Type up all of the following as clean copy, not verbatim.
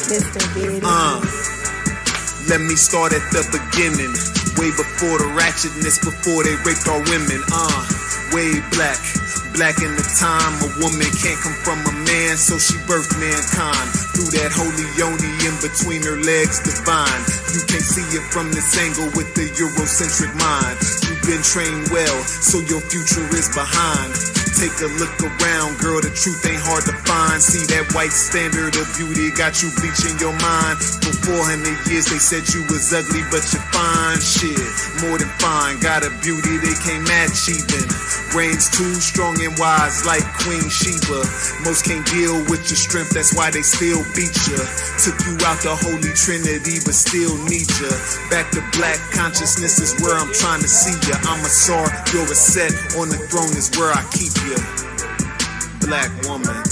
Mr. Beard. Let me start at the beginning. Way before the ratchetness, before they raped our women. Way black. Black in the time, a woman can't come from a man, so she birthed mankind. Through that holy yoni in between her legs, divine. You can't see it from this angle with the Eurocentric mind. You've been trained well, so your future is behind. Take a look around, girl, the truth ain't hard to find. See that white standard of beauty got you bleaching your mind. For 400 years they said you was ugly, but you're fine. Shit, more than fine. Got a beauty they can't match even. Brains too strong and wise like Queen Sheba. Most can't deal with your strength, that's why they still beat ya. Took you out the Holy Trinity, but still need ya. Back to black consciousness is where I'm trying to see ya. I'm a Tsar, you're a set, on the throne is where I keep ya. Black woman.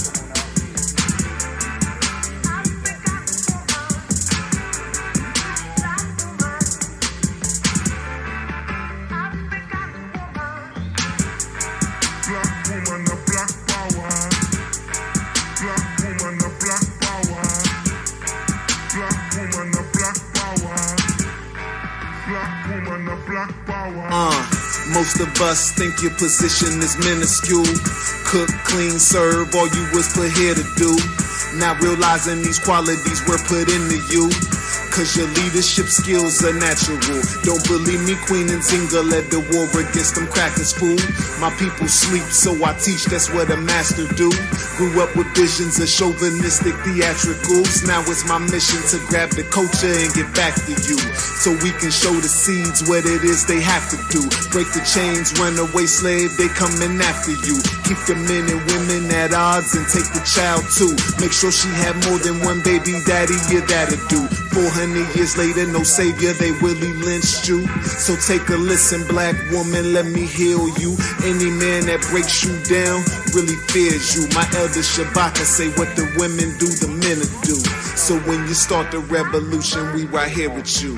Most of us think your position is minuscule. Cook, clean, serve, all you was put here to do. Not realizing these qualities were put into you. Cause your leadership skills are natural. Don't believe me, Queen Nzinga led the war against them crackers, fool. My people sleep, so I teach, that's what a master do. Grew up with visions of chauvinistic theatricals. Now it's my mission to grab the culture and get back to you. So we can show the seeds what it is they have to do. Break the chains, runaway slave, they coming after you. Keep the men and women at odds and take the child too. Make sure she have more than one baby daddy, yeah, that'll do. 400 years later, no savior, they really lynched you. So take a listen, black woman, let me heal you. Any man that breaks you down really fears you. My elder Shabaka say what the women do, the men will do. So when you start the revolution, we right here with you.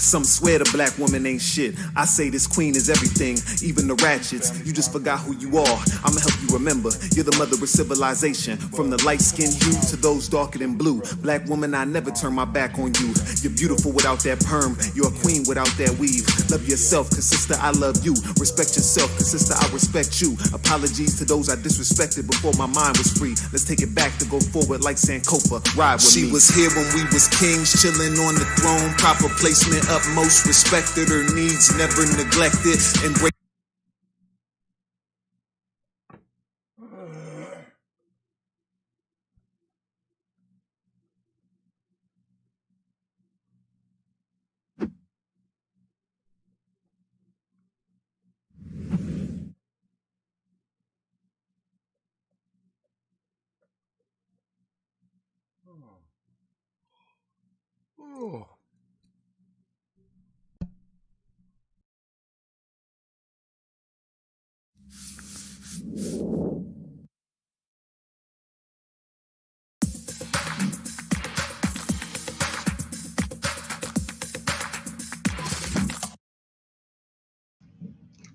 Some swear the black woman ain't shit. I say this queen is everything, even the ratchets. You just forgot who you are. I'ma help you remember. You're the mother of civilization. From the light-skinned hue to those darker than blue. Black woman, I never turn my back on you. You're beautiful without that perm. You're a queen without that weave. Love yourself, cause sister, I love you. Respect yourself, cause sister, I respect you. Apologies to those I disrespected before my mind was free. Let's take it back to go forward like Sankofa. Ride with me. She was here when we was kings, chilling on the throne. Proper placement up. Most respected, her needs never neglected. Embrace.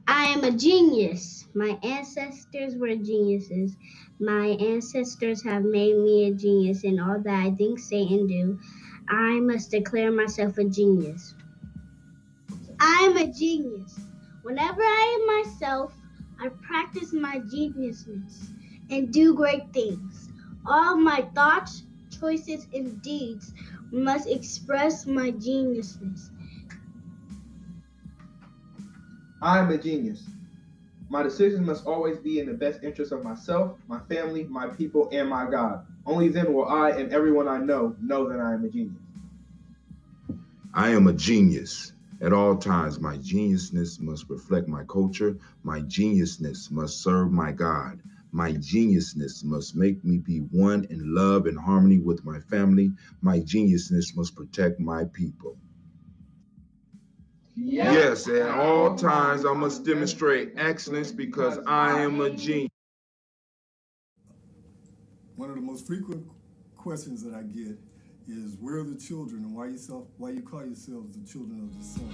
I am a genius. My ancestors were geniuses. My ancestors have made me a genius in all that I think, say, and do. I must declare myself a genius. I am a genius. Whenever I am myself, I practice my geniusness. and do great things. All my thoughts, choices, and deeds must express my geniusness. I am a genius. My decisions must always be in the best interest of myself, my family, my people, and my God. Only then will I and everyone I know that I am a genius. I am a genius. At all times, my geniusness must reflect my culture. My geniusness must serve my God. My geniusness must make me be one in love and harmony with my family. My geniusness must protect my people. Yes, at all times I must demonstrate excellence because I am a genius. One of the most frequent questions that I get is, where are the children and why you call yourselves the children of the sun?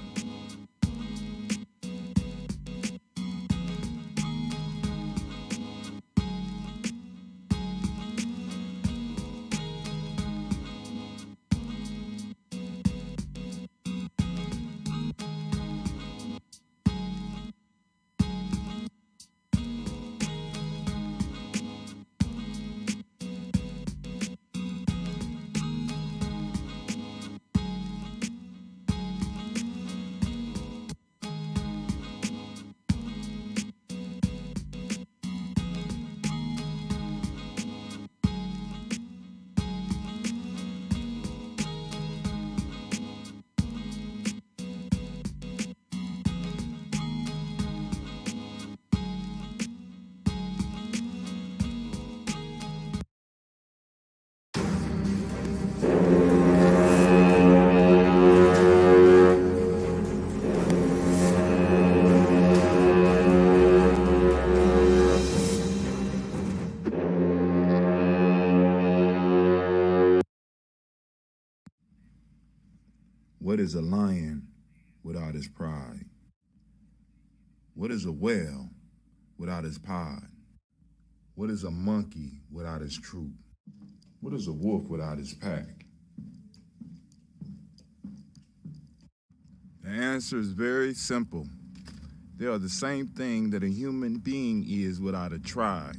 What is a lion without his pride? What is a whale without his pod? What is a monkey without his troop? What is a wolf without his pack? The answer is very simple. They are the same thing that a human being is without a tribe.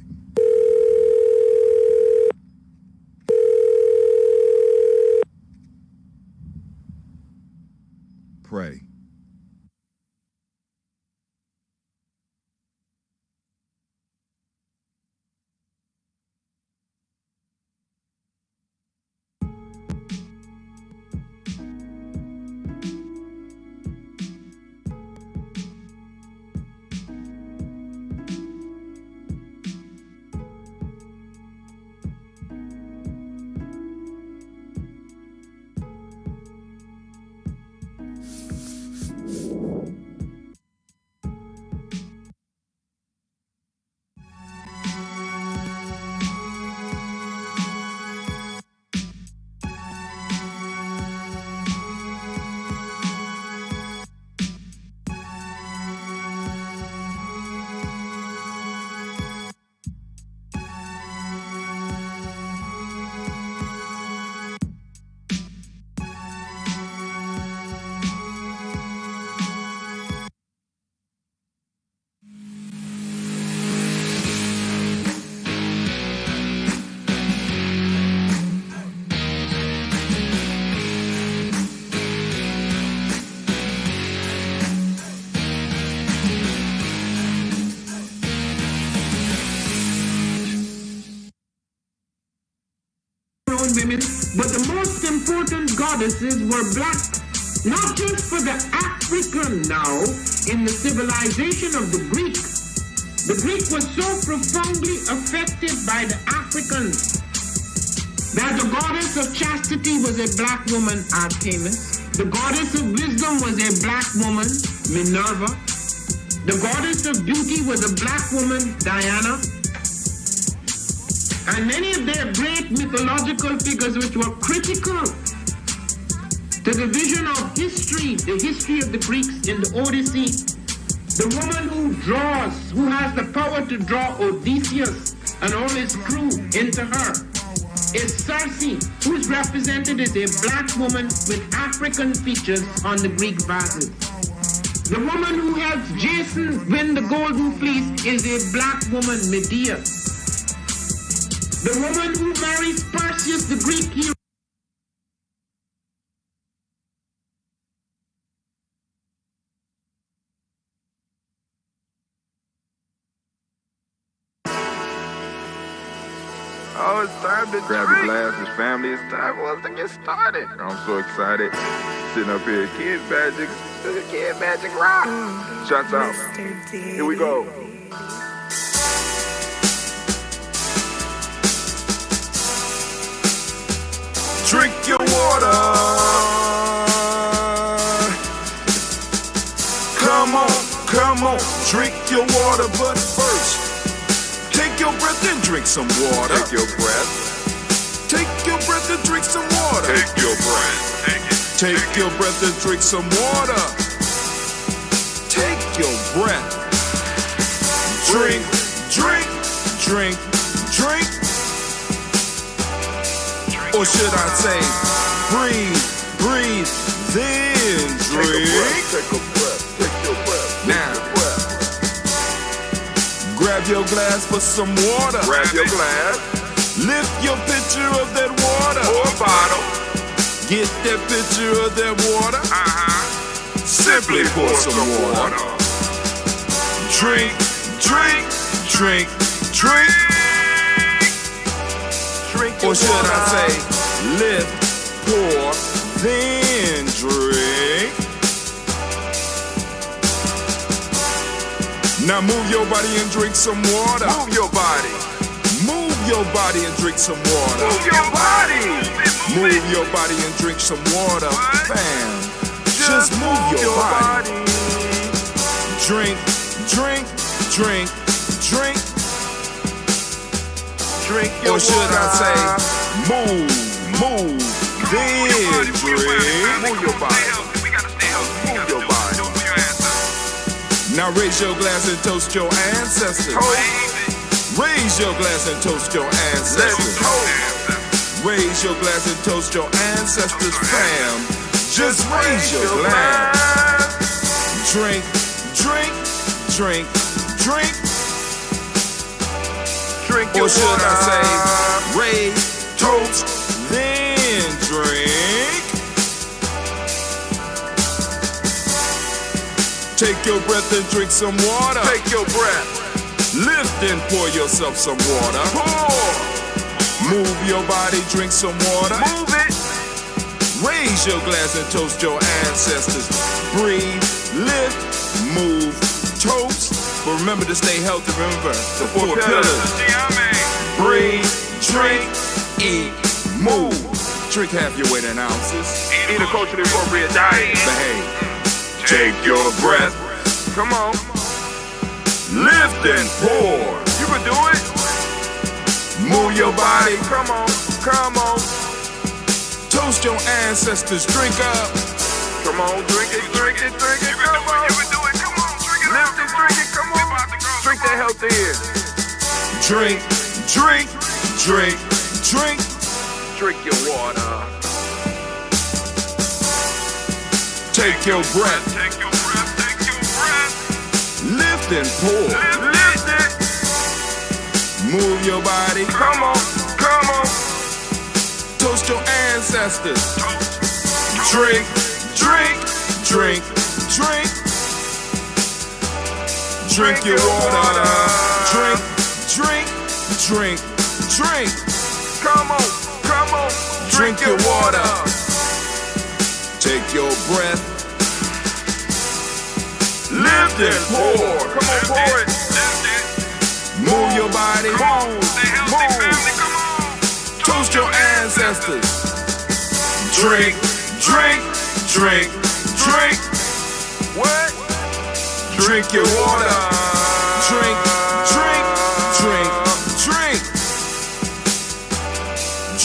Pray. Women, but the most important goddesses were black, not just for the African now in the civilization of the Greek. The Greek was so profoundly affected by the Africans that the goddess of chastity was a black woman, Artemis. The goddess of wisdom was a black woman, Minerva. The goddess of beauty was a black woman, Diana. And many of their great mythological figures which were critical to the vision of history, the history of the Greeks in the Odyssey. The woman who has the power to draw Odysseus and all his crew into her is Circe, who is represented as a black woman with African features on the Greek vases. The woman who helps Jason win the golden fleece is a black woman, Medea. The woman who marries Perseus, the Greek hero. Oh, it's time to grab your glasses, family. It's time for us to get started. I'm so excited. Sitting up here, Kid Magic Rock. Shots out. Here we go. Drink your water. Come on, drink your water, but first, take your breath and drink some water. Take your breath. Take your breath and drink some water. Take your breath. Take it. Take your breath and drink some water. Take your breath. Drink, drink, drink, drink. Or should I say, breathe, breathe, then drink. Take a breath. Take your breath. Now, grab your glass for some water. Grab your glass. Lift your pitcher of that water. Or a bottle. Get that pitcher of that water. Simply pour some water. Drink, drink, drink, drink. Drink Or your should water. I say, lift, pour, then drink. Now move your body and drink some water. Move your body. Move your body and drink some water. Move your body. Move your body and drink some water. Bam. Just move your body. Drink, drink, drink, drink. Drink your Or should water. I say, move, then drink. Move your body. We gotta stay healthy. Move your body. Now raise your glass and toast your ancestors. Raise your glass and toast your ancestors. Raise your glass and toast your ancestors, fam. Just raise your glass. Drink, drink, drink, drink. Drink your Or should water. I say, raise, toast, then drink. Take your breath and drink some water. Take your breath. Lift and pour yourself some water. Pour. Move your body, drink some water. Move it. Raise your glass and toast your ancestors. Breathe, lift, move, toast. But remember to stay healthy. Remember the four pillars. Gye-Nyame. Breathe, drink, eat, move. Drink half your weight in ounces. Eat a culturally appropriate diet. Behave. Take your breath. Come on. Lift and pour. You can do it. Move your body. Come on. Come on. Toast your ancestors. Drink up. Come on. Drink it. Drink it. Drink it. Come on. You can do it. Come on. Drink it. Lift it. Drink it. Come on. Drink that healthy air. Drink, drink, drink, drink. Drink your water. Take your breath. Take your breath. Take your breath. Lift and pour. Lift it. Move your body. Come on. Come on. Toast your ancestors. Drink, drink, drink, drink. Drink your water. Drink, drink, drink, drink. Come on. Come on. Drink your water. Take your breath. Lift and pour. Come on. Pour it. Move your body. Move. Stay healthy, family. Come on. Toast your ancestors. Drink, drink, drink, drink. What? Drink your water. Drink, drink, drink, drink.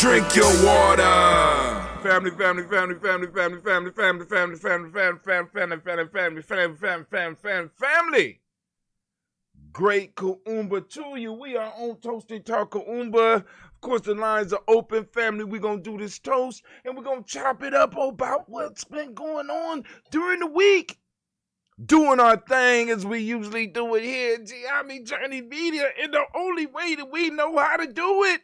Drink your water. Family, family, family, family, family, family, family, family, family, family, family, family, family, family, family, family. Great Kuumba to you. We are on Toast&Talk Kuumba. Of course, the lines are open, family. We're going to do this toast, and we're going to chop it up about what's been going on during the week. Doing our thing as we usually do it here at GNJMedia in the only way that we know how to do it.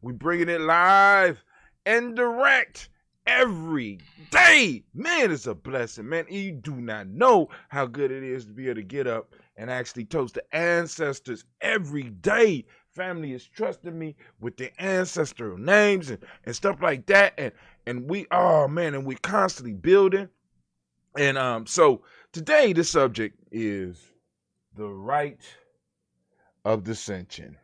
We bringing it live and direct every day. Man, it's a blessing, man. You do not know how good it is to be able to get up and actually toast the ancestors every day. Family is trusting me with their ancestral names and stuff like that. And we, oh man, and we're constantly building. And so today the subject is the right of dissension.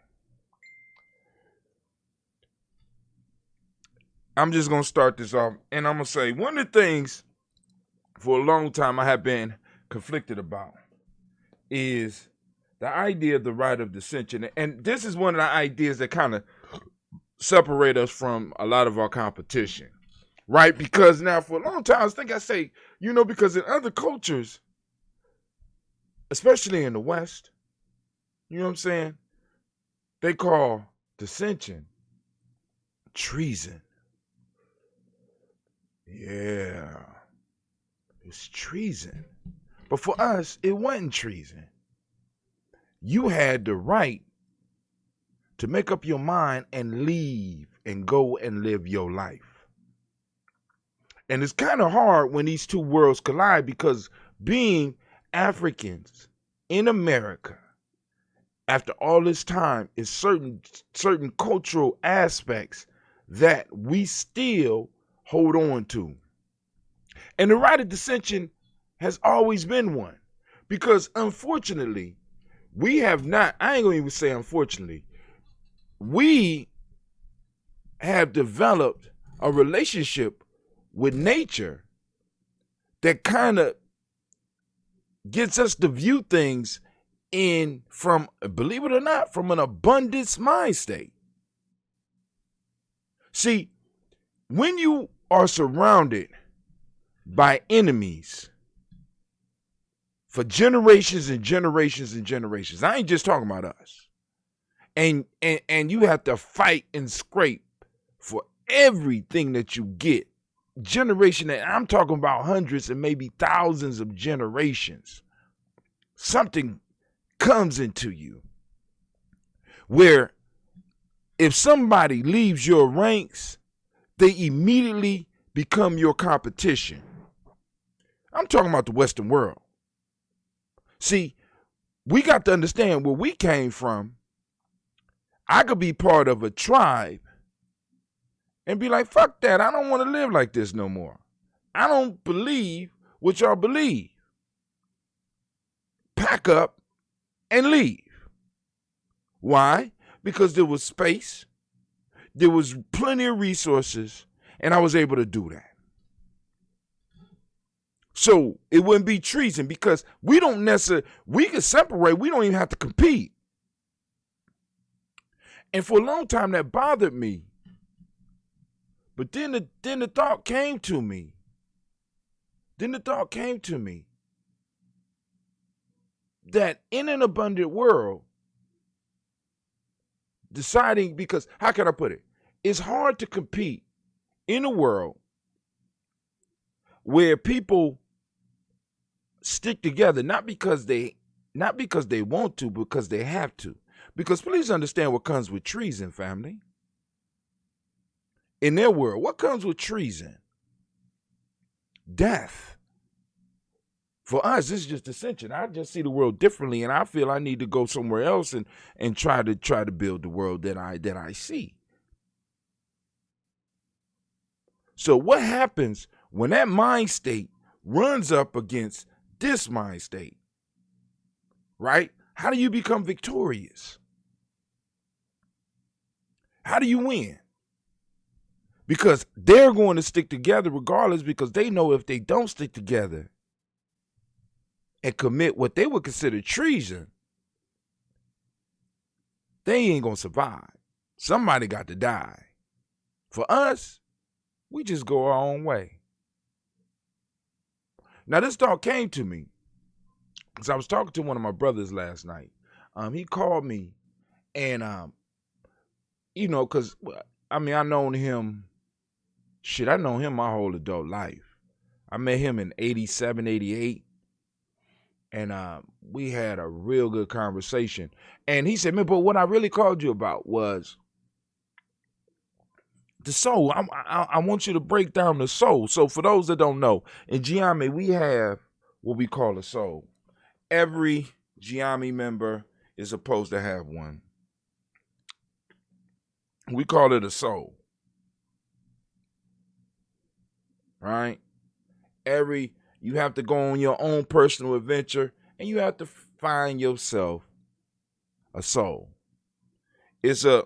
I'm just going to start this off, and I'm going to say one of the things for a long time I have been conflicted about is the idea of the right of dissension. And this is one of the ideas that kind of separate us from a lot of our competition, right? Because now for a long time, I say, because in other cultures, especially in the West, you know what I'm saying? They call dissension treason. Yeah, it's treason. But for us, it wasn't treason. You had the right to make up your mind and leave and go and live your life. And it's kind of hard when these two worlds collide, because being Africans in America after all this time is certain cultural aspects that we still hold on to. And the right of dissension has always been one, because unfortunately, we have not, I ain't gonna even say unfortunately, we have developed a relationship with nature that kind of gets us to view things from, believe it or not, from an abundance mind state. See, when you are surrounded by enemies for generations and generations and generations, I ain't just talking about us, and you have to fight and scrape for everything that you get, generation, that I'm talking about hundreds and maybe thousands of generations, something comes into you where if somebody leaves your ranks, they immediately become your competition. I'm talking about the Western world. See, we got to understand where we came from. I could be part of a tribe and be like, fuck that, I don't want to live like this no more. I don't believe what y'all believe. Pack up and leave. Why? Because there was space, there was plenty of resources, and I was able to do that. So it wouldn't be treason, because we don't necessarily, we can separate, we don't even have to compete. And for a long time that bothered me. But then the thought came to me. That in an abundant world, deciding, because how can I put it? It's hard to compete in a world where people stick together, not because they want to, because they have to. Because please understand what comes with treason, family. In their world, what comes with treason? Death. For us, this is just dissension. I just see the world differently, and I feel I need to go somewhere else and try to build the world that I see. So what happens when that mind state runs up against this mind state? Right? How do you become victorious? How do you win? Because they're going to stick together regardless, because they know if they don't stick together and commit what they would consider treason, they ain't going to survive. Somebody got to die. For us, we just go our own way. Now, this thought came to me because I was talking to one of my brothers last night. He called me, and, because, I known him, I known him my whole adult life. I met him in 87, 88. And we had a real good conversation. And he said, man, but what I really called you about was the soul. I want you to break down the soul. So for those that don't know, in Gye-Nyame, we have what we call a soul. Every Gye-Nyame member is supposed to have one. We call it a soul. Right? You have to go on your own personal adventure, and you have to find yourself a soul. It's a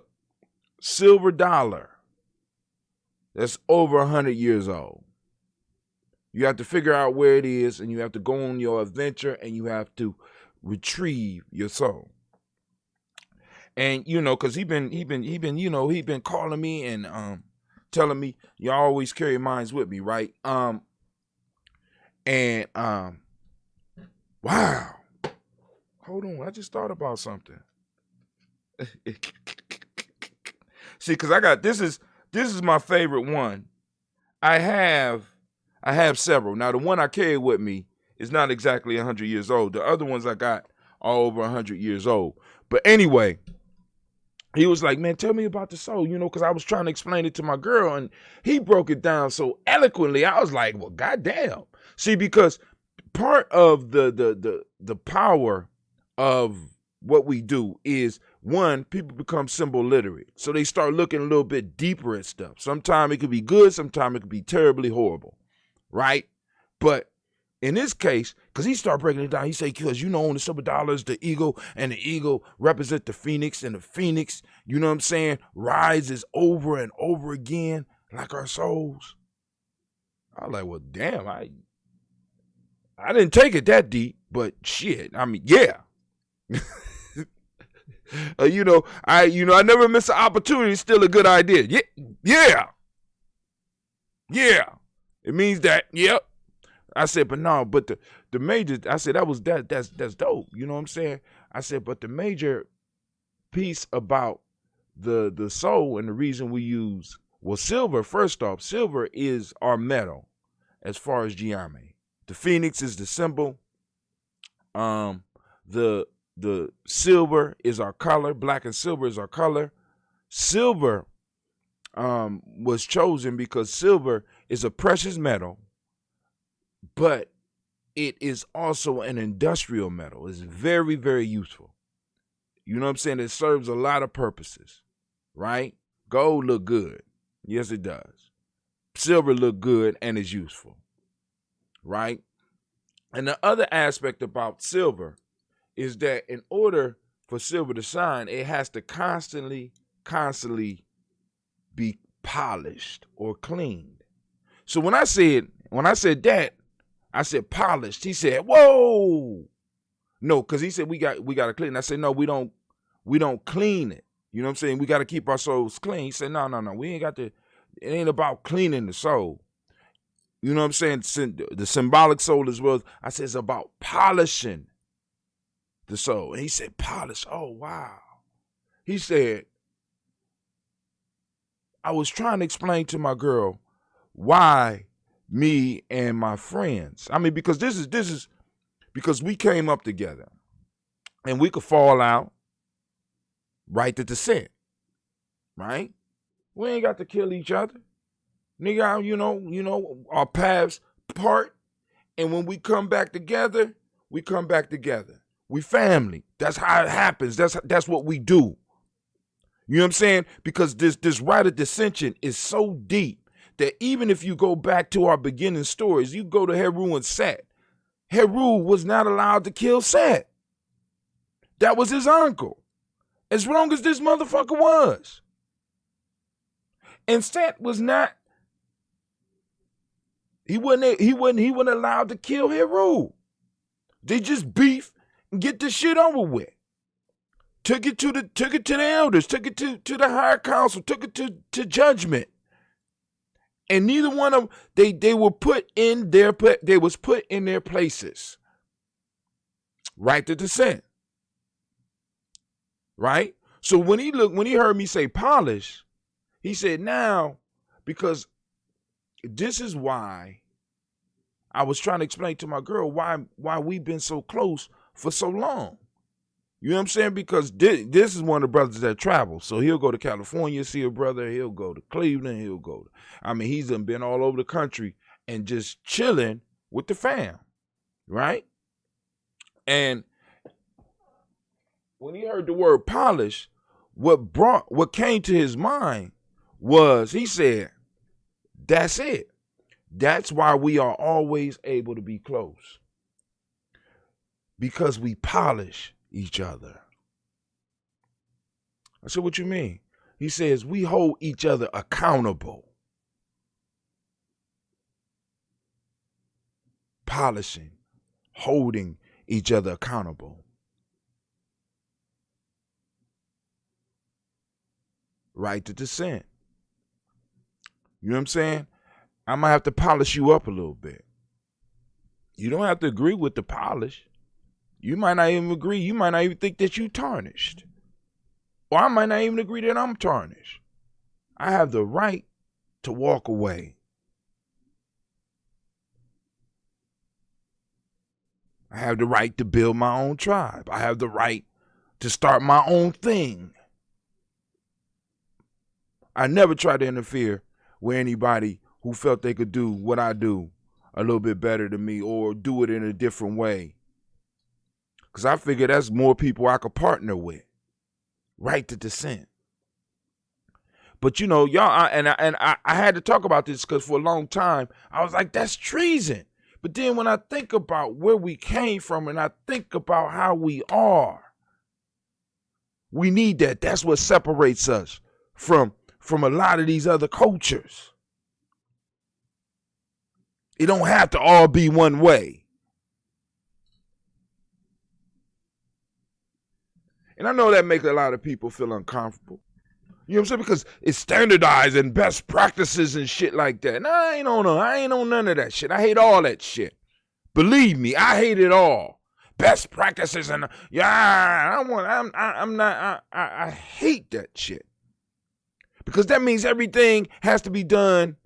silver dollar that's over 100 years old. You have to figure out where it is, and you have to go on your adventure, and you have to retrieve your soul. And because he been calling me and telling me, you always carry minds with me, right? Wow. Hold on, I just thought about something. See, because I got this is my favorite one. I have several. Now, the one I carry with me is not exactly 100 years old. The other ones I got are over 100 years old. But anyway, he was like, man, tell me about the soul, because I was trying to explain it to my girl, and he broke it down so eloquently. I was like, well, goddamn. See, because part of the power of what we do is, one, people become symbol literate. So they start looking a little bit deeper at stuff. Sometimes it could be good, sometimes it could be terribly horrible, right? But in this case, because he started breaking it down, he said, because on the silver dollars, the eagle, and the eagle represent the phoenix, and the phoenix, rises over and over again like our souls. I was like, well, damn, I didn't take it that deep, but shit, I mean, yeah. I never miss an opportunity. It's still a good idea. Yeah. It means that, yep. I said, but no, but the major, I said, that's dope. You know what I'm saying? I said, but the major piece about the soul and the reason we use, silver, first off, silver is our metal as far as Gye-Nyame. The phoenix is the symbol. The silver is our color. Black and silver is our color. Silver was chosen because silver is a precious metal, but it is also an industrial metal. It's very, very useful. You know what I'm saying? It serves a lot of purposes, right? Gold look good. Yes, it does. Silver look good and is useful, right? And the other aspect about silver is that in order for silver to shine, it has to constantly be polished or cleaned. So when I said that, I said polished. He said, "Whoa, no," because he said we got to clean. I said, "No, we don't clean it. You know what I'm saying? We got to keep our souls clean." He said, "No, we ain't got to. It ain't about cleaning the soul. You know what I'm saying? The symbolic soul as well." I said, "It's about polishing the soul." And he said, "Polish." Oh, wow. He said, I was trying to explain to my girl why me and my friends, I mean, because this is because we came up together and we could fall out right at the set, right? We ain't got to kill each other. Nigga, our paths part. And when we come back together, we come back together. We family. That's how it happens. That's what we do. You know what I'm saying? Because this rite of Descension is so deep that even if you go back to our beginning stories, you go to Heru and Set. Heru was not allowed to kill Set. That was his uncle. As long as this motherfucker was. And Set was not. He wasn't allowed to kill Heru. They just beef and get this shit over with. Took it to the elders, took it to the higher council, took it to judgment. And neither one of them, they were put in their places. Right to Descent. Right? So when he heard me say polish, he said, now, because this is why I was trying to explain to my girl why we've been so close for so long. You know what I'm saying? Because this is one of the brothers that travels. So he'll go to California, see a brother. He'll go to Cleveland. He's been all over the country and just chilling with the fam, right? And when he heard the word polish, what came to his mind was, he said, that's it. That's why we are always able to be close. Because we polish each other. I said, what you mean? He says, we hold each other accountable. Polishing, holding each other accountable. Right to dissent. You know what I'm saying? I might have to polish you up a little bit. You don't have to agree with the polish. You might not even agree. You might not even think that you tarnished. Or I might not even agree that I'm tarnished. I have the right to walk away. I have the right to build my own tribe. I have the right to start my own thing. I never try to interfere with anybody who felt they could do what I do a little bit better than me or do it in a different way. Because I figure that's more people I could partner with. Right to dissent. But y'all, I had to talk about this because for a long time, I was like, that's treason. But then when I think about where we came from and I think about how we are, we need that. That's what separates us from a lot of these other cultures. It don't have to all be one way. And I know that makes a lot of people feel uncomfortable. You know what I'm saying? Because it's standardized and best practices and shit like that. And I ain't on none of that shit. I hate all that shit. Believe me, I hate it all. Best practices and I hate that shit. Because that means everything has to be done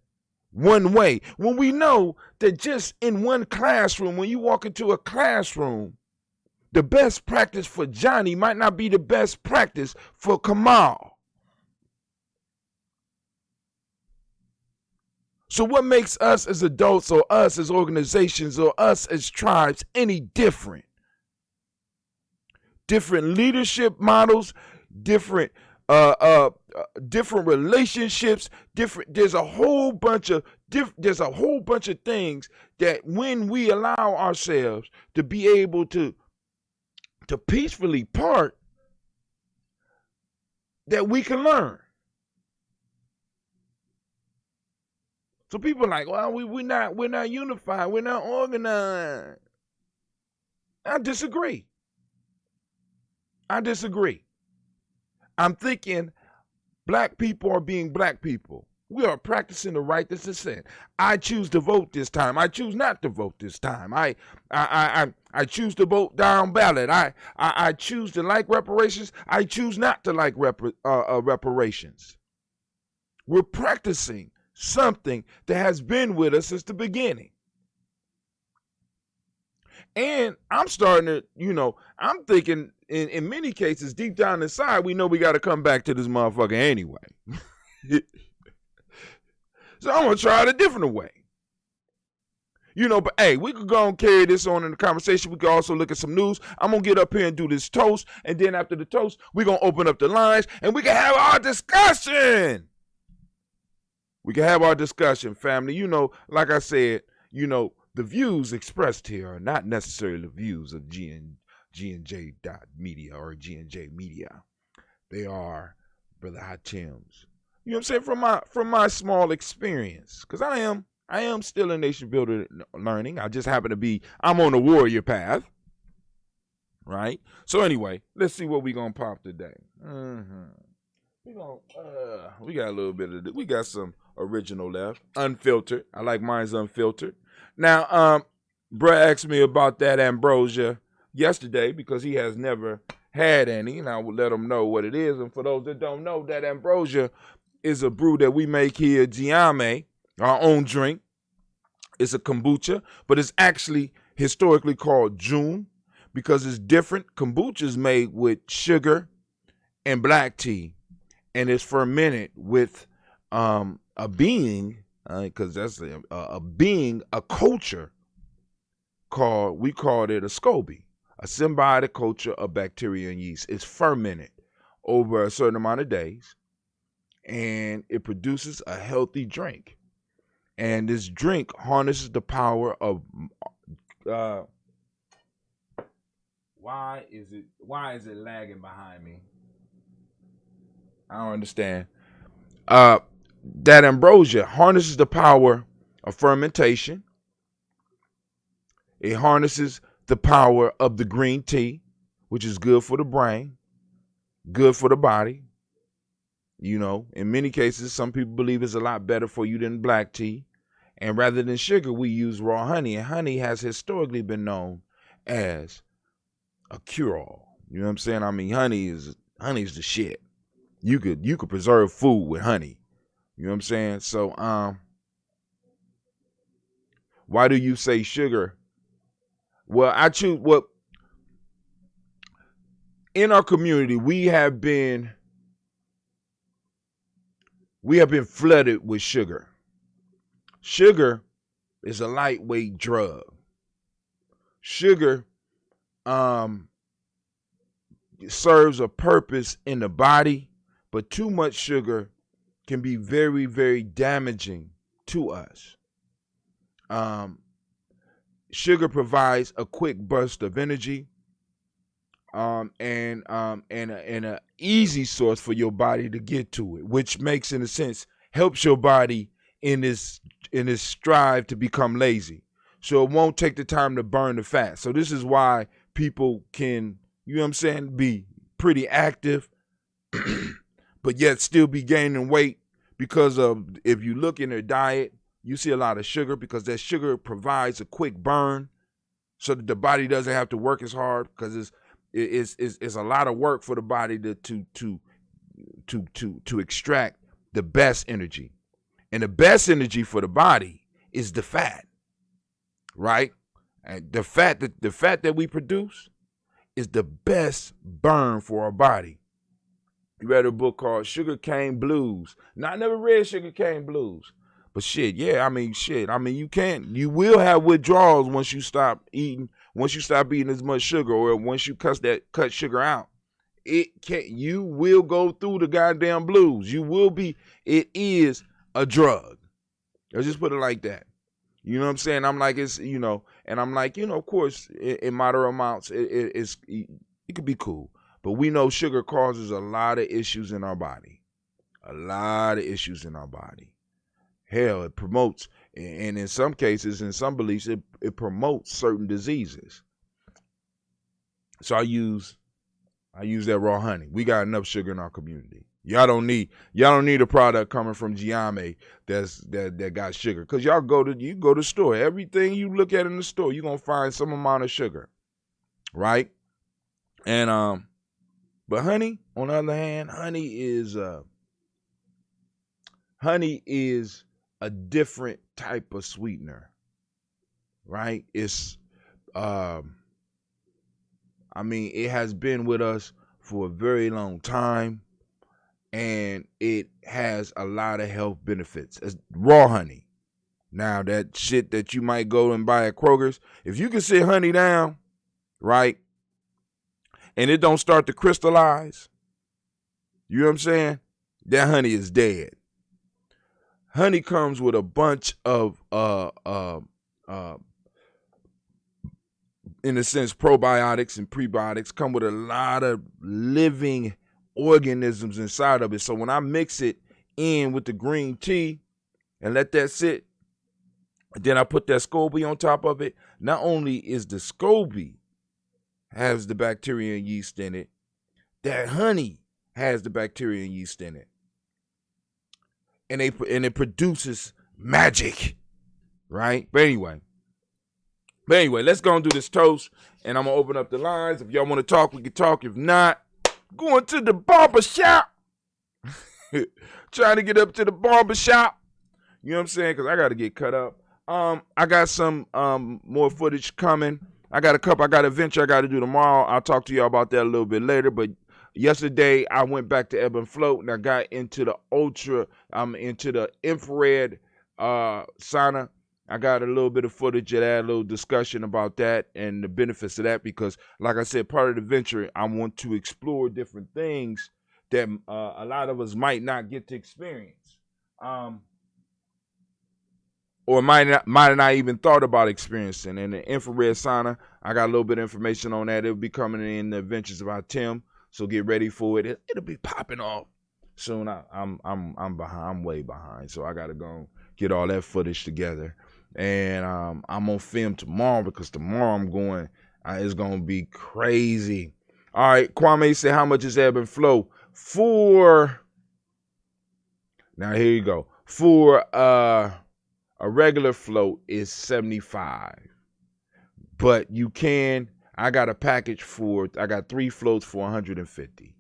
one way. When we know that just in one classroom, when you walk into a classroom, the best practice for Johnny might not be the best practice for Kamal. So what makes us as adults or us as organizations or us as tribes any different? Different leadership models, different relationships, there's a whole bunch of things that when we allow ourselves to be able to peacefully part, that we can learn. So people are like, well, we're not unified, we're not organized. I disagree. I'm thinking black people are being black people. We are practicing the right to dissent. I choose to vote this time. I choose not to vote this time. I choose to vote down ballot. I choose to like reparations. I choose not to like reparations. We're practicing something that has been with us since the beginning. And I'm starting to, I'm thinking in many cases, deep down inside, we know we got to come back to this motherfucker anyway. So I'm going to try it a different way. But hey, we could go and carry this on in the conversation. We could also look at some news. I'm going to get up here and do this toast. And then after the toast, we're going to open up the lines and we can have our discussion. Family. Like I said, the views expressed here are not necessarily the views of GNJ.media or GNJMedia. They are Brother Hachim's. You know what I'm saying? From my small experience. Because I am still a nation builder learning. I just happen to be, I'm on the warrior path. Right? So anyway, let's see what we're going to pop today. We got a little bit of we got some original left. Unfiltered. I like mine's unfiltered. Now, bruh asked me about that ambrosia yesterday because he has never had any, and I will let him know what it is. And for those that don't know, that ambrosia is a brew that we make here at Gye-Nyame, our own drink. It's a kombucha, but it's actually historically called June. because it's different. Kombucha is made with sugar and black tea, and it's fermented with a being, because that's a being, a culture we called it a SCOBY, a symbiotic culture of bacteria and yeast. It's fermented over a certain amount of days, and it produces a healthy drink. And this drink harnesses the power of why is it lagging behind me? I don't understand. That ambrosia harnesses the power of fermentation. It harnesses the power of the green tea, which is good for the brain, good for the body. You know, in many cases, some people believe it's a lot better for you than black tea. And rather than sugar, we use raw honey. And honey has historically been known as a cure-all. You know what I'm saying? I mean, honey's the shit. You could preserve food with honey. You know what I'm saying? So, why do you say sugar? Well, in our community, we have been flooded with sugar. Sugar is a lightweight drug. Sugar serves a purpose in the body, but too much sugar can be very, very damaging to us. Sugar provides a quick burst of energy, and an easy source for your body to get to it, which makes, in a sense, helps your body in this strive to become lazy. So it won't take the time to burn the fat. So this is why people can, you know what I'm saying, be pretty active, but yet still be gaining weight, because of, if you look in their diet, you see a lot of sugar, because that sugar provides a quick burn so that the body doesn't have to work as hard, because it's a lot of work for the body to extract the best energy. And the best energy for the body is the fat, right? And the fat that we produce is the best burn for our body. You read a book called Sugar Cane Blues. Now, I never read Sugar Cane Blues, but you will have withdrawals once you stop eating as much sugar, or once you cut sugar out. You will go through the goddamn blues. It is a drug. Let's just put it like that. You know what I'm saying? I'm like, it's, you know, and I'm like, you know, of course, in moderate amounts, it could be cool. But we know sugar causes a lot of issues in our body. A lot of issues in our body. Hell, it promotes, and in some cases, in some beliefs, it promotes certain diseases. So I use that raw honey. We got enough sugar in our community. Y'all don't need a product coming from Gye-Nyame that got sugar. Cause you go to the store. Everything you look at in the store, you're gonna find some amount of sugar. Right? And but honey, on the other hand, honey is a different type of sweetener. Right? It's it has been with us for a very long time, and it has a lot of health benefits. It's raw honey. Now, that shit that you might go and buy at Kroger's, if you can sit honey down, right, and it don't start to crystallize, you know what I'm saying? That honey is dead. Honey comes with a bunch of in a sense, probiotics and prebiotics, come with a lot of living organisms inside of it. So when I mix it in with the green tea and let that sit, then I put that SCOBY on top of it. Not only is the SCOBY has the bacteria and yeast in it, that honey has the bacteria and yeast in it. And it produces magic, right? But anyway, let's go and do this toast, and I'm going to open up the lines. If y'all want to talk, we can talk. If not, going to the barber shop. Trying to get up to the barber shop. You know what I'm saying? Because I got to get cut up. I got some more footage coming I got a venture I got to do tomorrow. I'll talk to y'all about that a little bit later. But yesterday I went back to Ebb and Float, and I got into the into the infrared sauna. I got a little bit of footage of that, a little discussion about that and the benefits of that, because like I said, part of the venture, I want to explore different things that a lot of us might not get to experience. Or might not even thought about experiencing. And the infrared sauna, I got a little bit of information on that. It'll be coming in the Adventures About Tim, so get ready for it. It'll be popping off soon. I'm behind. I'm way behind, so I gotta go get all that footage together. And I'm on film tomorrow, because tomorrow I'm going. It's gonna be crazy. All right, Kwame said, how much is Ebb and Flow for? Now here you go. For a regular float is $75, but I got a package I got 3 floats for $150.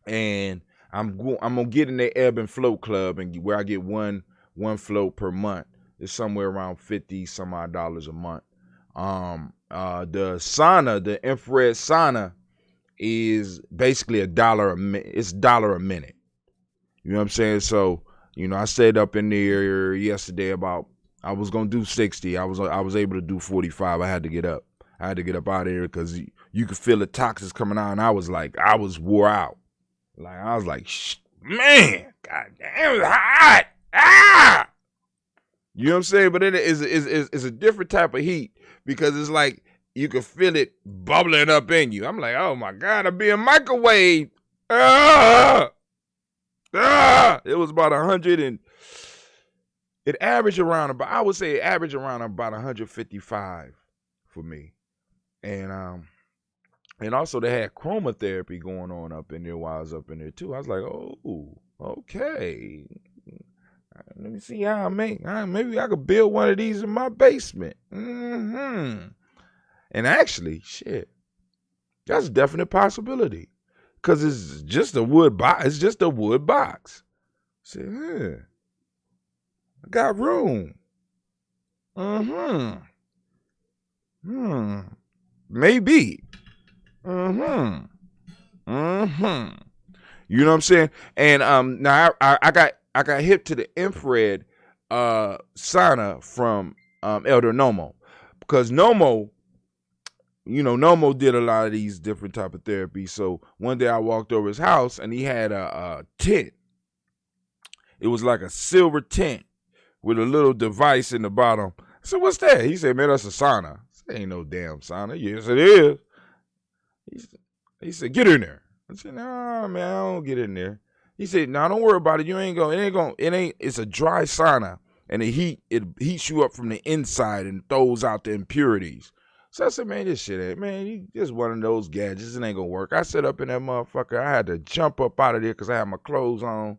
And I'm gonna get in the Ebb and Float Club, and where I get one float per month. It's somewhere around $50 some odd a month. The sauna, the infrared sauna, is basically $1 a minute. It's $1 a minute. You know what I'm saying? So, I stayed up in there yesterday I was gonna do 60. I was able to do 45. I had to get up. out of there because you could feel the toxins coming out, and I was wore out. Like, I was like, man, god damn, it's hot. Ah! You know what I'm saying? But it is a different type of heat, because it's like you can feel it bubbling up in you. I'm like, oh my God, I'm being microwaved. Ah! Ah! It was about 100 and it averaged around about, I would say it averaged around about 155 for me. And also they had chromotherapy going on up in there while I was up in there too. I was like, oh, okay. Let me see how maybe I could build one of these in my basement. And actually, shit, that's a definite possibility, because it's just a wood box. It's just a wood box. I said, I got room. Maybe. You know what I'm saying? And now I got hip to the infrared sauna from Elder Nomo, because Nomo did a lot of these different type of therapies. So one day I walked over his house, and he had a tent. It was like a silver tent with a little device in the bottom. I said, what's that? He said, man, that's a sauna. I said, ain't no damn sauna. Yes, it is. He said, get in there. I said, no, man, I don't get in there. He said, no, don't worry about it. It's a dry sauna, and it heats you up from the inside and throws out the impurities. So I said, man, this shit ain't, man, you just one of those gadgets. It ain't gonna work. I sat up in that motherfucker. I had to jump up out of there because I had my clothes on.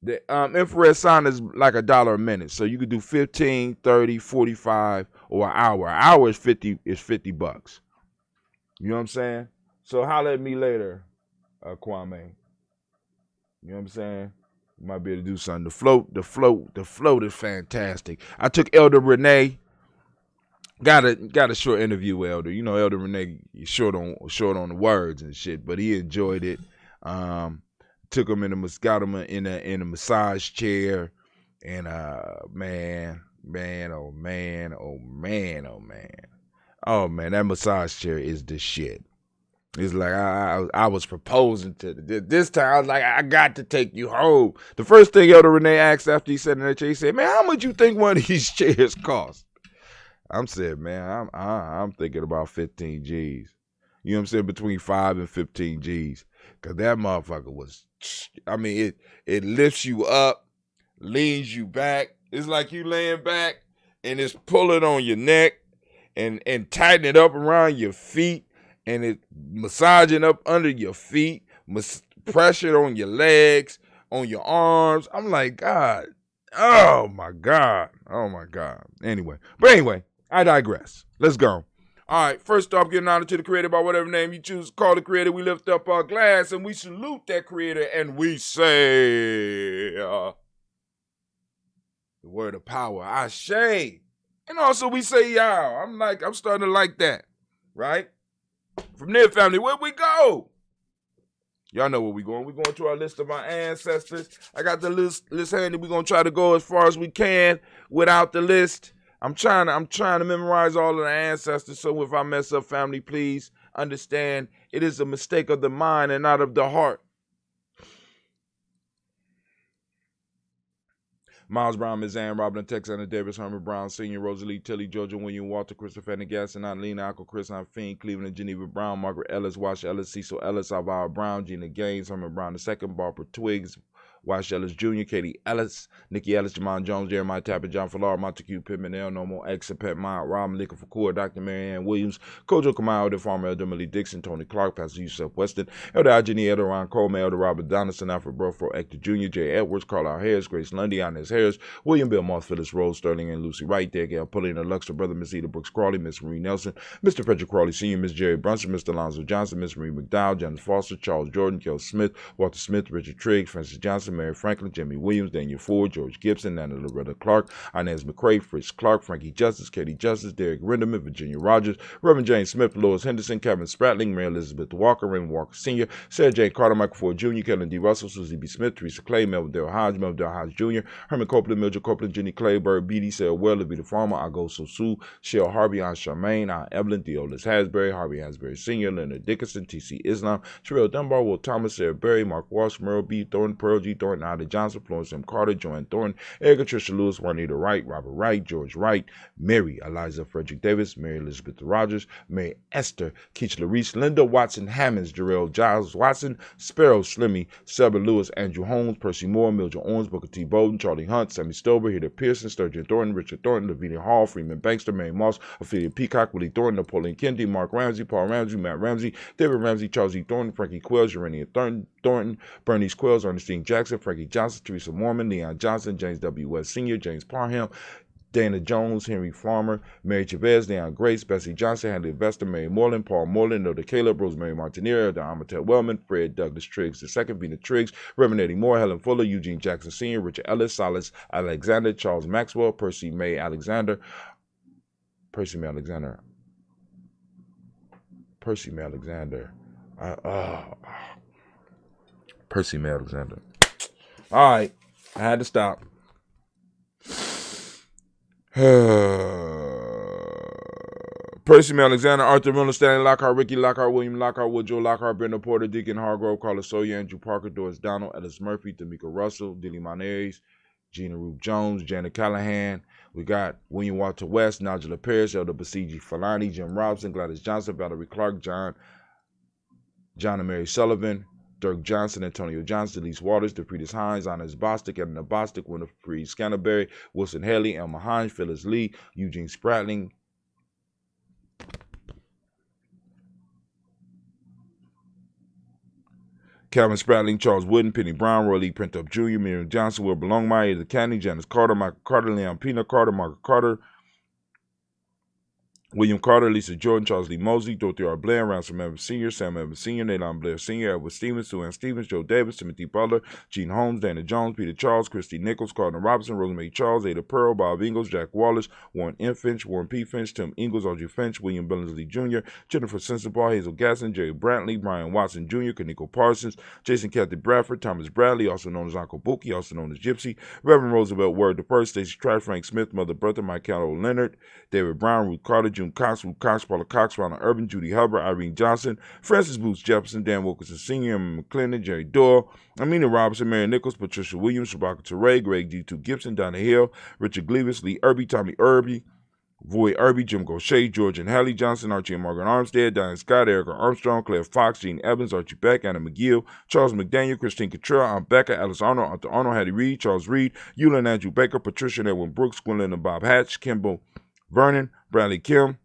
The infrared sauna is like $1 a minute. So you could do 15, 30, 45, or an hour. An hour is $50. You know what I'm saying? So holler at me later, Kwame. You know what I'm saying? You might be able to do something. The float is fantastic. I took Elder Renee. Got a short interview with Elder. You know, Elder Renee short on the words and shit, but he enjoyed it. Took him got him in a massage chair, and man, oh man, that massage chair is the shit. It's like I was proposing to this time. I was like, I got to take you home. The first thing Elder Renee asked after he sat in that chair, he said, man, how much you think one of these chairs cost? I'm saying, man, I'm thinking about 15 G's. You know what I'm saying? Between 5 and 15 G's. Because that motherfucker was, I mean, it lifts you up, leans you back. It's like you laying back, and it's pulling on your neck and tighten it up around your feet, and it massaging up under your feet, pressure on your legs, on your arms. I'm like, God, oh my God. Anyway, I digress. Let's go. All right, first off, giving honor to the Creator by whatever name you choose to call the Creator. We lift up our glass and we salute that Creator, and we say the word of power, Ashe. And also we say y'all. I'm starting to like that. Right? From there, family, where we go? Y'all know where we going. We're going to our list of our ancestors. I got the list handy. We're gonna try to go as far as we can without the list. I'm trying to memorize all of the ancestors. So if I mess up, family, please understand it is a mistake of the mind and not of the heart. Miles Brown, Ms. Ann, Robin, Texana, Davis, Herman Brown, Sr., Rosalie, Tilly, Georgia, William, Walter, Christopher, Gasson, Lena, Alco, Chris, Finn, Cleveland, Geneva Brown, Margaret Ellis, Wash Ellis, Cecil Ellis, Alvara Brown, Gina Gaines, Herman Brown II, Barbara Twiggs, Wash Ellis Jr., Katie Ellis, Nikki Ellis, Jamon Jones, Jeremiah Tapper, John Fallar, Montague Pittman, El Nomo, X, Pet Mount, Rob Malika Fakua, Dr. Marianne Williams, Kojo Kamau, the Farmer, Elder Millie Dixon, Tony Clark, Pastor Yusuf Weston, Elder Ajani, Elder Ron Coleman, Elder Robert Donaldson, Alfred Brofro, Hector Jr., Jay Edwards, Carlisle Harris, Grace Lundy, Inez Harris, William Bill Moss, Phyllis Rose, Sterling, and Lucy Wright, there, Gail Pulling, and Luxor, Brother Miss Eda Brooks Crawley, Miss Marie Nelson, Mr. Frederick Crawley Sr., Miss Jerry Brunson, Mr. Alonzo Johnson, Miss Marie McDowell, Janice Foster, Charles Jordan, Kel Smith, Walter Smith, Richard Triggs, Francis Johnson, Mary Franklin, Jimmy Williams, Daniel Ford, George Gibson, Nana Loretta Clark, Inez McCrae, Fritz Clark, Frankie Justice, Katie Justice, Derek Renderman, Virginia Rogers, Reverend James Smith, Lois Henderson, Kevin Spratling, Mary Elizabeth Walker, Raymond Walker Sr., Sarah Jane Carter, Michael Ford Jr., Kellen D. Russell, Susie B. Smith, Teresa Clay, Melvin Dale Hodge, Jr., Herman Copeland, Mildred Copeland, Jenny Clay, Bird Beatty, Sarah Weller, Be the Farmer, Ago Sosu, Shell Harvey, Aunt Charmaine, Aunt Evelyn, Theolis Hasbury, Harvey Hasbury Sr., Leonard Dickinson, T.C. Islam, Sherelle Dunbar, Will Thomas, Sarah Berry, Mark Walsh, Merle B. Thornton, Pearl G. Thornton, Ida Johnson, Florence M. Carter, Joanne Thornton, Erica Tricia Lewis, Juanita Wright, Robert Wright, George Wright, Mary Eliza Frederick Davis, Mary Elizabeth Rogers, Mary Esther Keach Larice, Linda Watson Hammonds, Jarrell Giles Watson, Sparrow Slimmy, Selby Lewis, Andrew Holmes, Percy Moore, Mildred Owens, Booker T. Bowden, Charlie Hunt, Sammy Stover, Heather Pearson, Sturgeon Thornton, Richard Thornton, Lavinia Hall, Freeman Bankster, Mary Moss, Ophelia Peacock, Willie Thornton, Napoleon Kennedy, Mark Ramsey, Paul Ramsey, Matt Ramsey, David Ramsey, Charles E. Thornton, Frankie Quells, Urania Thornton, Bernice Quells, Ernestine Jackson, Frankie Johnson, Teresa Mormon, Leon Johnson, James W. West Sr., James Parham, Dana Jones, Henry Farmer, Mary Chavez, Deion Grace, Bessie Johnson, Hadley Vester, Mary Moreland, Paul Moreland, Elder Caleb, Rosemary Martinier, Elder Amatet Wellman, Fred Douglas Triggs II, Vina Triggs, Reverend Eddie Moore, Helen Fuller, Eugene Jackson Sr., Richard Ellis, Silas Alexander, Charles Maxwell, Percy May Alexander, Percy May Alexander. Percy May Alexander. All right, I had to stop. Percy May Alexander, Arthur Miller, Stanley Lockhart, Ricky Lockhart, William Lockhart, Woodrow Lockhart, Brenda Porter, Deacon Hargrove, Carlos Sawyer, Andrew Parker, Doris Donald, Ellis Murphy, D'Amica Russell, Dilly Monares, Gina Ruth Jones, Janet Callahan. We got William Walter West, Nigel Parrish, Elder Basiji Falani, Jim Robinson, Gladys Johnson, Valerie Clark, John and Mary Sullivan, Dirk Johnson, Antonio Johnson, Elise Waters, DeFriedis Hines, Anna's Bostic, Edna Bostic, Winifred Scanterberry, Wilson Haley, Elma Hines, Phyllis Lee, Eugene Spratling, Calvin Spratling, Charles Wooden, Penny Brown, Roy Lee Printup Jr., Miriam Johnson, Wilbur Longmire, The Candy, Janice Carter, Michael Carter, Leon Pina Carter, Margaret Carter, William Carter, Lisa Jordan, Charles Lee Mosley, Dorothy R. Blair, Ransom Evans Sr., Sam Evans Sr., Nayland Blair Sr., Edward Stevens, Sue Ann Stevens, Joe Davis, Timothy Butler, Gene Holmes, Dana Jones, Peter Charles, Christy Nichols, Cardinal Robinson, Rosemary Charles, Ada Pearl, Bob Ingalls, Jack Wallace, Warren M. Finch, Warren P. Finch, Tim Ingalls, Audrey Finch, William Billingsley Jr., Jennifer Sensabaugh, Hazel Gasson, Jerry Brantley, Brian Watson Jr., Kaniko Parsons, Jason Cathy Bradford, Thomas Bradley, also known as Uncle Bookie, also known as Gypsy, Reverend Roosevelt Word the First, Stacey Trash, Frank Smith, Mother Bertha, Michael Leonard, David Brown, Ruth Carter, June Cox, Ruth Cox, Paula Cox, Ronald Urban, Judy Hubbard, Irene Johnson, Francis Booth Jefferson, Dan Wilkinson Sr., Emma McClendon, Jerry Doyle, Amina Robinson, Mary Nichols, Patricia Williams, Shabaka Teray, Greg G2 Gibson, Donna Hill, Richard Gleavis, Lee Irby, Tommy Irby, Voy Irby, Jim Gaucher, George and Hallie Johnson, Archie and Margaret Armstead, Diane Scott, Erica Armstrong, Claire Fox, Gene Evans, Archie Beck, Anna McGill, Charles McDaniel, Christine Cottrell, Aunt Becca, Alice Arnold, Arthur Arnold, Hattie Reed, Charles Reed, Eula and Andrew Baker, Patricia and Edwin Brooks, Gwendolyn and Bob Hatch, Kimball Vernon, Bradley Kim,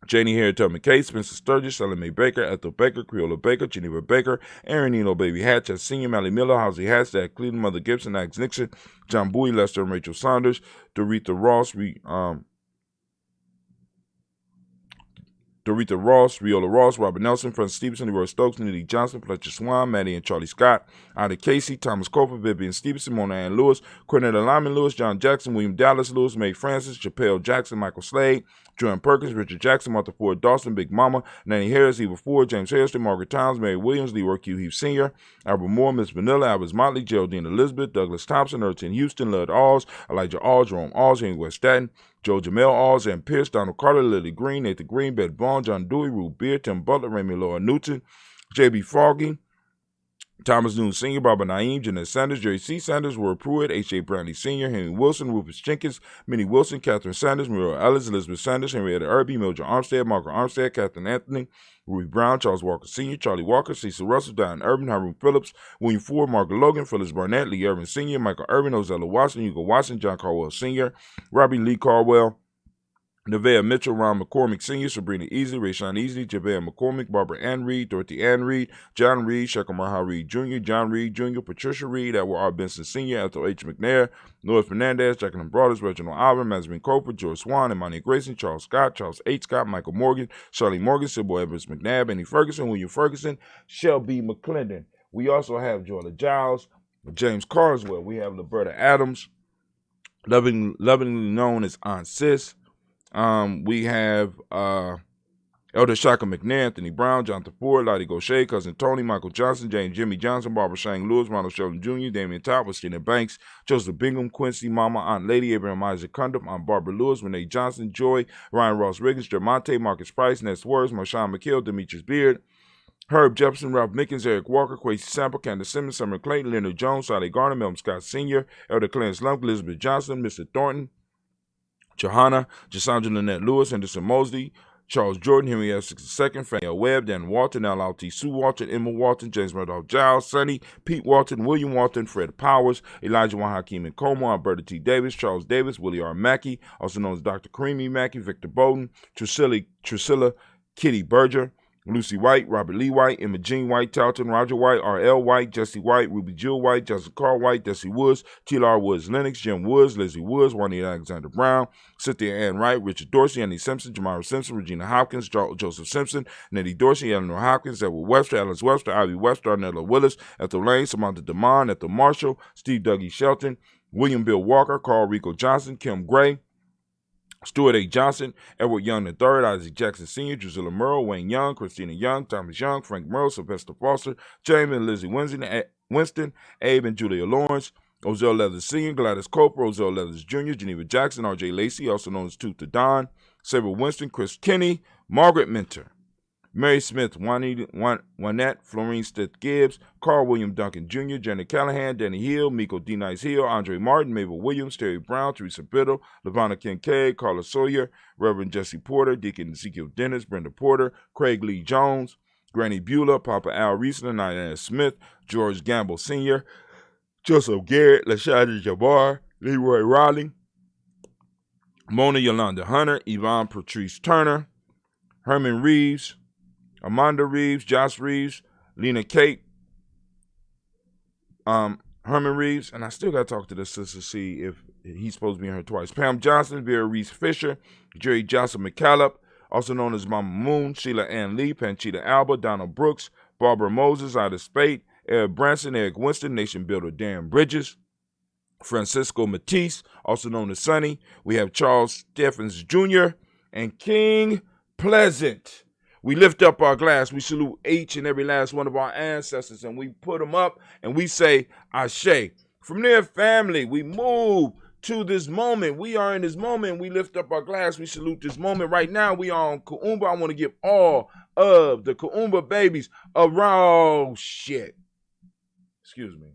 Janie Harriet Tubman Case, Spencer Sturgis, Ellen Mae Baker, Ethel Baker, Creola Baker, Geneva Baker, Aaron Eno Baby Hatch, Senior, Mally Miller, Housie Hatch, Dad Cleveland, Mother Gibson, Alex Nixon, John Bowie, Lester and Rachel Saunders, Doretha Ross, Dorita Ross, Riola Ross, Robert Nelson, Francis Stevenson, Leroy Stokes, Neely Johnson, Fletcher Swan, Maddie and Charlie Scott, Ida Casey, Thomas Cofer, Vivian Stevenson, Mona Ann Lewis, Cornetta Lyman Lewis, John Jackson, William Dallas Lewis, Mae Francis, Chappelle Jackson, Michael Slade, Jordan Perkins, Richard Jackson, Martha Ford Dawson, Big Mama, Nanny Harris, Eva Ford, James Harrison, Margaret Towns, Mary Williams, Leroy Q. Heath Sr., Albert Moore, Miss Vanilla, Albert Motley, Geraldine Elizabeth, Douglas Thompson, Erton Houston, Lud Alls, Elijah Alls, Jerome Alls, Henry West Staten, Joe Jamel Alls, and Pierce, Donald Carter, Lily Green, Nathan Green, Bed Vaughn, John Dewey, Ruth Beer, Tim Butler, Raymond Laura Newton, J.B. Foggy, Thomas Noon Sr., Barbara Naeem, Jeanette Sanders, Jerry C. Sanders, Roy Pruitt, H.A. Brantley Sr., Henry Wilson, Rufus Jenkins, Minnie Wilson, Catherine Sanders, Muriel Ellis, Elizabeth Sanders, Henrietta Irby, Mildred Armstead, Margaret Armstead, Catherine Anthony, Ruby Brown, Charles Walker Sr., Charlie Walker, Cecil Russell, Diane Urban, Hiram Phillips, William Ford, Margaret Logan, Phyllis Barnett, Lee Irvin Sr., Michael Irvin, Ozella Watson, Hugo Watson, John Caldwell Sr., Robbie Lee Caldwell, Nevaeh Mitchell, Ron McCormick Sr., Sabrina Easley, Rayshawn Easley, Javea McCormick, Barbara Ann Reed, Dorothy Ann Reed, John Reed, Shekamar Reed Jr., John Reed Jr., Patricia Reed, Edward R. Benson Sr., Ethel H. McNair, Louis Fernandez, Jacqueline Broaders, Reginald Alvin, Mazarine Coper, George Swan, Imani Grayson, Charles Scott, Charles H. Scott, Michael Morgan, Charlie Morgan, Sybil Evans McNabb, Annie Ferguson, William Ferguson, Shelby McClendon. We also have Jordan Giles, James Carswell. We have Liberta Adams, lovingly known as Aunt Sis. We have Elder Shaka McNair, Anthony Brown, Jonathan Ford, Lottie Gaucher, Cousin Tony, Michael Johnson, James Jimmy Johnson, Barbara Shang Lewis, Ronald Sheldon Jr., Damian Top, Christina Banks, Joseph Bingham, Quincy, Mama, Aunt Lady, Abraham Isaac Cundum, Aunt Barbara Lewis, Renee Johnson, Joy, Ryan Ross Riggins, Jermonte, Marcus Price, Ness Words, Marshawn McKill, Demetrius Beard, Herb Jefferson, Ralph Mickens, Eric Walker, Quasi Sample, Candace Simmons, Summer Clayton, Leonard Jones, Sally Garner, Melvin Scott Sr., Elder Clarence Lump, Elizabeth Johnson, Mr. Thornton, Johanna, Jasandra Lynette Lewis, Henderson Mosley, Charles Jordan, Henry F. II, Fanny Webb, Dan Walton, L.L.T. Sue Walton, Emma Walton, James Murdoch Giles, Sonny, Pete Walton, William Walton, Fred Powers, Elijah Juan Hakeem and Como, Alberta T. Davis, Charles Davis, Willie R. Mackey, also known as Dr. Kareem E. Mackey, Victor Bowden, Trusilla Kitty Berger, Lucy White, Robert Lee White, Emma Jean White, Talton, Roger White, R.L. White, Jesse White, Ruby Jill White, Justin Carl White, Desi Woods, T.L.R. Woods Lennox, Jim Woods, Leslie Woods, Juanita Alexander Brown, Cynthia Ann Wright, Richard Dorsey, Annie Simpson, Jamara Simpson, Regina Hopkins, Joseph Simpson, Nettie Dorsey, Eleanor Hopkins, Edward Webster, Alice Webster, Ivy Webster, Arnella Willis, Ethel Lane, Samantha DeMond, Ethel Marshall, Steve Dougie Shelton, William Bill Walker, Carl Rico Johnson, Kim Gray, Stuart A. Johnson, Edward Young III, Isaac Jackson Sr., Drusilla Merle, Wayne Young, Christina Young, Thomas Young, Frank Merle, Sylvester Foster, Jamie and Lizzie Winston, Abe and Julia Lawrence, Ozell Leathers Sr., Gladys Coper, Ozell Leathers Jr., Geneva Jackson, R.J. Lacey, also known as Tooth to Don, Sabre Winston, Chris Kinney, Margaret Minter, Mary Smith, Juanette, Florine Stith Gibbs, Carl William Duncan Jr., Janet Callahan, Danny Hill, Miko D. Nice Hill, Andre Martin, Mabel Williams, Terry Brown, Teresa Biddle, Lavonna Kincaid, Carla Sawyer, Reverend Jesse Porter, Deacon Ezekiel Dennis, Brenda Porter, Craig Lee Jones, Granny Beulah, Papa Al Riesler, Diana Smith, George Gamble Sr., Joseph Garrett, Lashada Jabbar, Leroy Riley, Mona Yolanda Hunter, Yvonne Patrice Turner, Herman Reeves, Amanda Reeves, Josh Reeves, Lena Kate, Herman Reeves, and I still got to talk to this sister to see if he's supposed to be in her twice. Pam Johnson, Vera Reese Fisher, Jerry Johnson McCallop, also known as Mama Moon, Sheila Ann Lee, Panchita Alba, Donald Brooks, Barbara Moses, Ida Spate, Eric Branson, Eric Winston, Nation Builder Darren Bridges, Francisco Matisse, also known as Sonny. We have Charles Stephens Jr. and King Pleasant. We lift up our glass. We salute each and every last one of our ancestors, and we put them up, and we say, Ashe. From there, family, we move to this moment. We are in this moment. We lift up our glass. We salute this moment. Right now, we are on Kuumba. I want to give all of the Kuumba babies a raw shit. Excuse me.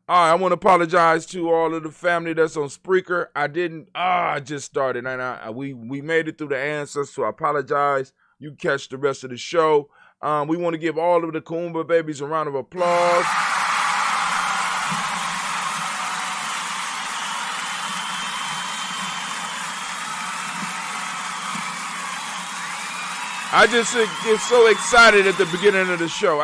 All right, I want to apologize to all of the family that's on Spreaker. I just started, and we made it through the ancestors, so I apologize. You catch the rest of the show. We want to give all of the Kuumba babies a round of applause. I just get so excited at the beginning of the show.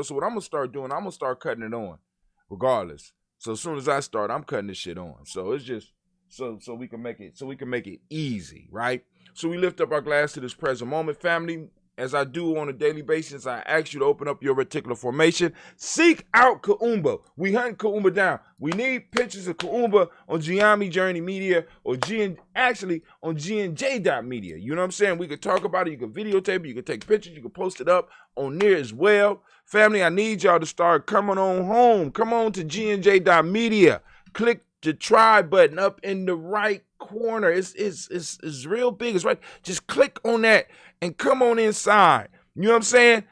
So what I'm going to start doing, I'm going to start cutting it on regardless. So as soon as I start, I'm cutting this shit on. So it's just so we can make it easy, right? So we lift up our glass to this present moment, family. As I do on a daily basis, I ask you to open up your reticular formation. Seek out Kuumba. We hunt Kuumba down. We need pictures of Kuumba on GNJMedia or on GNJ.media. You know what I'm saying? We could talk about it. You could videotape it. You could take pictures. You could post it up on there as well. Family, I need y'all to start coming on home. Come on to GNJ.media. Click the try button up in the right corner. It's real big. It's right. Just click on that and come on inside. You know what I'm saying?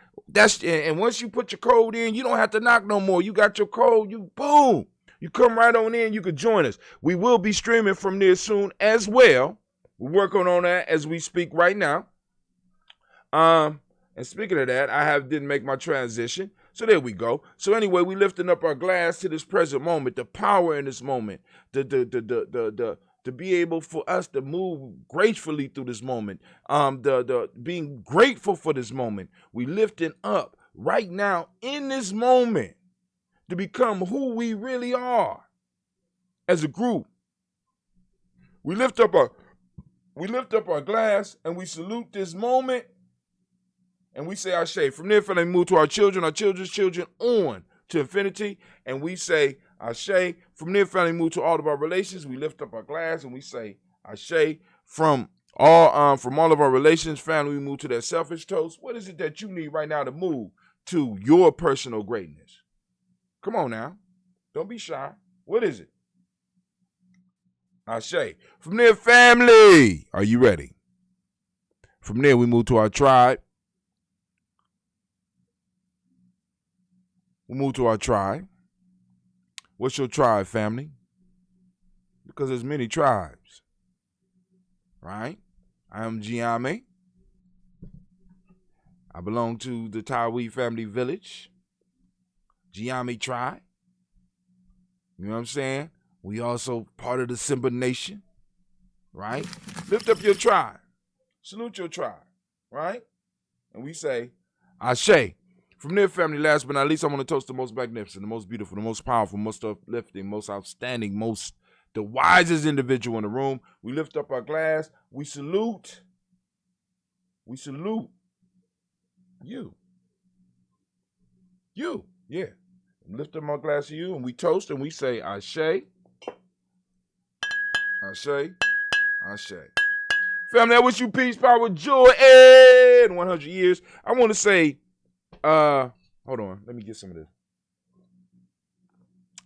And once you put your code in, you don't have to knock no more. You got your code, you boom. You come right on in, you can join us. We will be streaming from there soon as well. We're working on that as we speak right now. And speaking of that, I didn't make my transition. So there we go. So anyway, we lifting up our glass to this present moment, the power in this moment, to be able for us to move gracefully through this moment, the being grateful for this moment. We lifting up right now in this moment to become who we really are as a group. We lift up our glass and we salute this moment and we say Ashe. From there, family, move to our children's children on to infinity, and we say Ashe. From there, family, move to all of our relations. We lift up our glass and we say Ashe. From all of our relations, family, we move to that selfish toast. What is it that you need right now to move to your personal greatness? Come on now. Don't be shy. What is it? Ashe. From there, family, are you ready? From there, we move to our tribe. We move to our tribe. What's your tribe, family? Because there's many tribes, right? I am Gye-Nyame. I belong to the Tawi family village, Gye-Nyame tribe. You know what I'm saying? We also part of the Simba nation, right? Lift up your tribe. Salute your tribe, right? And we say, Ashe. From there, family, last but not least, I want to toast the most magnificent, the most beautiful, the most powerful, most uplifting, most outstanding, the wisest individual in the room. We lift up our glass. We salute. We salute you. You, yeah. Lift up my glass to you, and we toast, and we say, Ashe. Ashe. Ashe. Family, I wish you peace, power, joy, and 100 years. I want to say, hold on. Let me get some of this.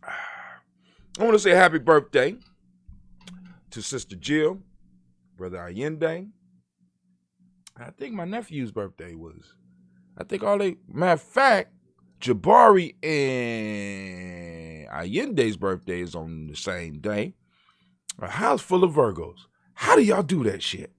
I want to say happy birthday to Sister Jill, Brother Allende. I think my nephew's birthday was. Matter of fact, Jabari and Allende's birthday is on the same day. A house full of Virgos. How do y'all do that shit?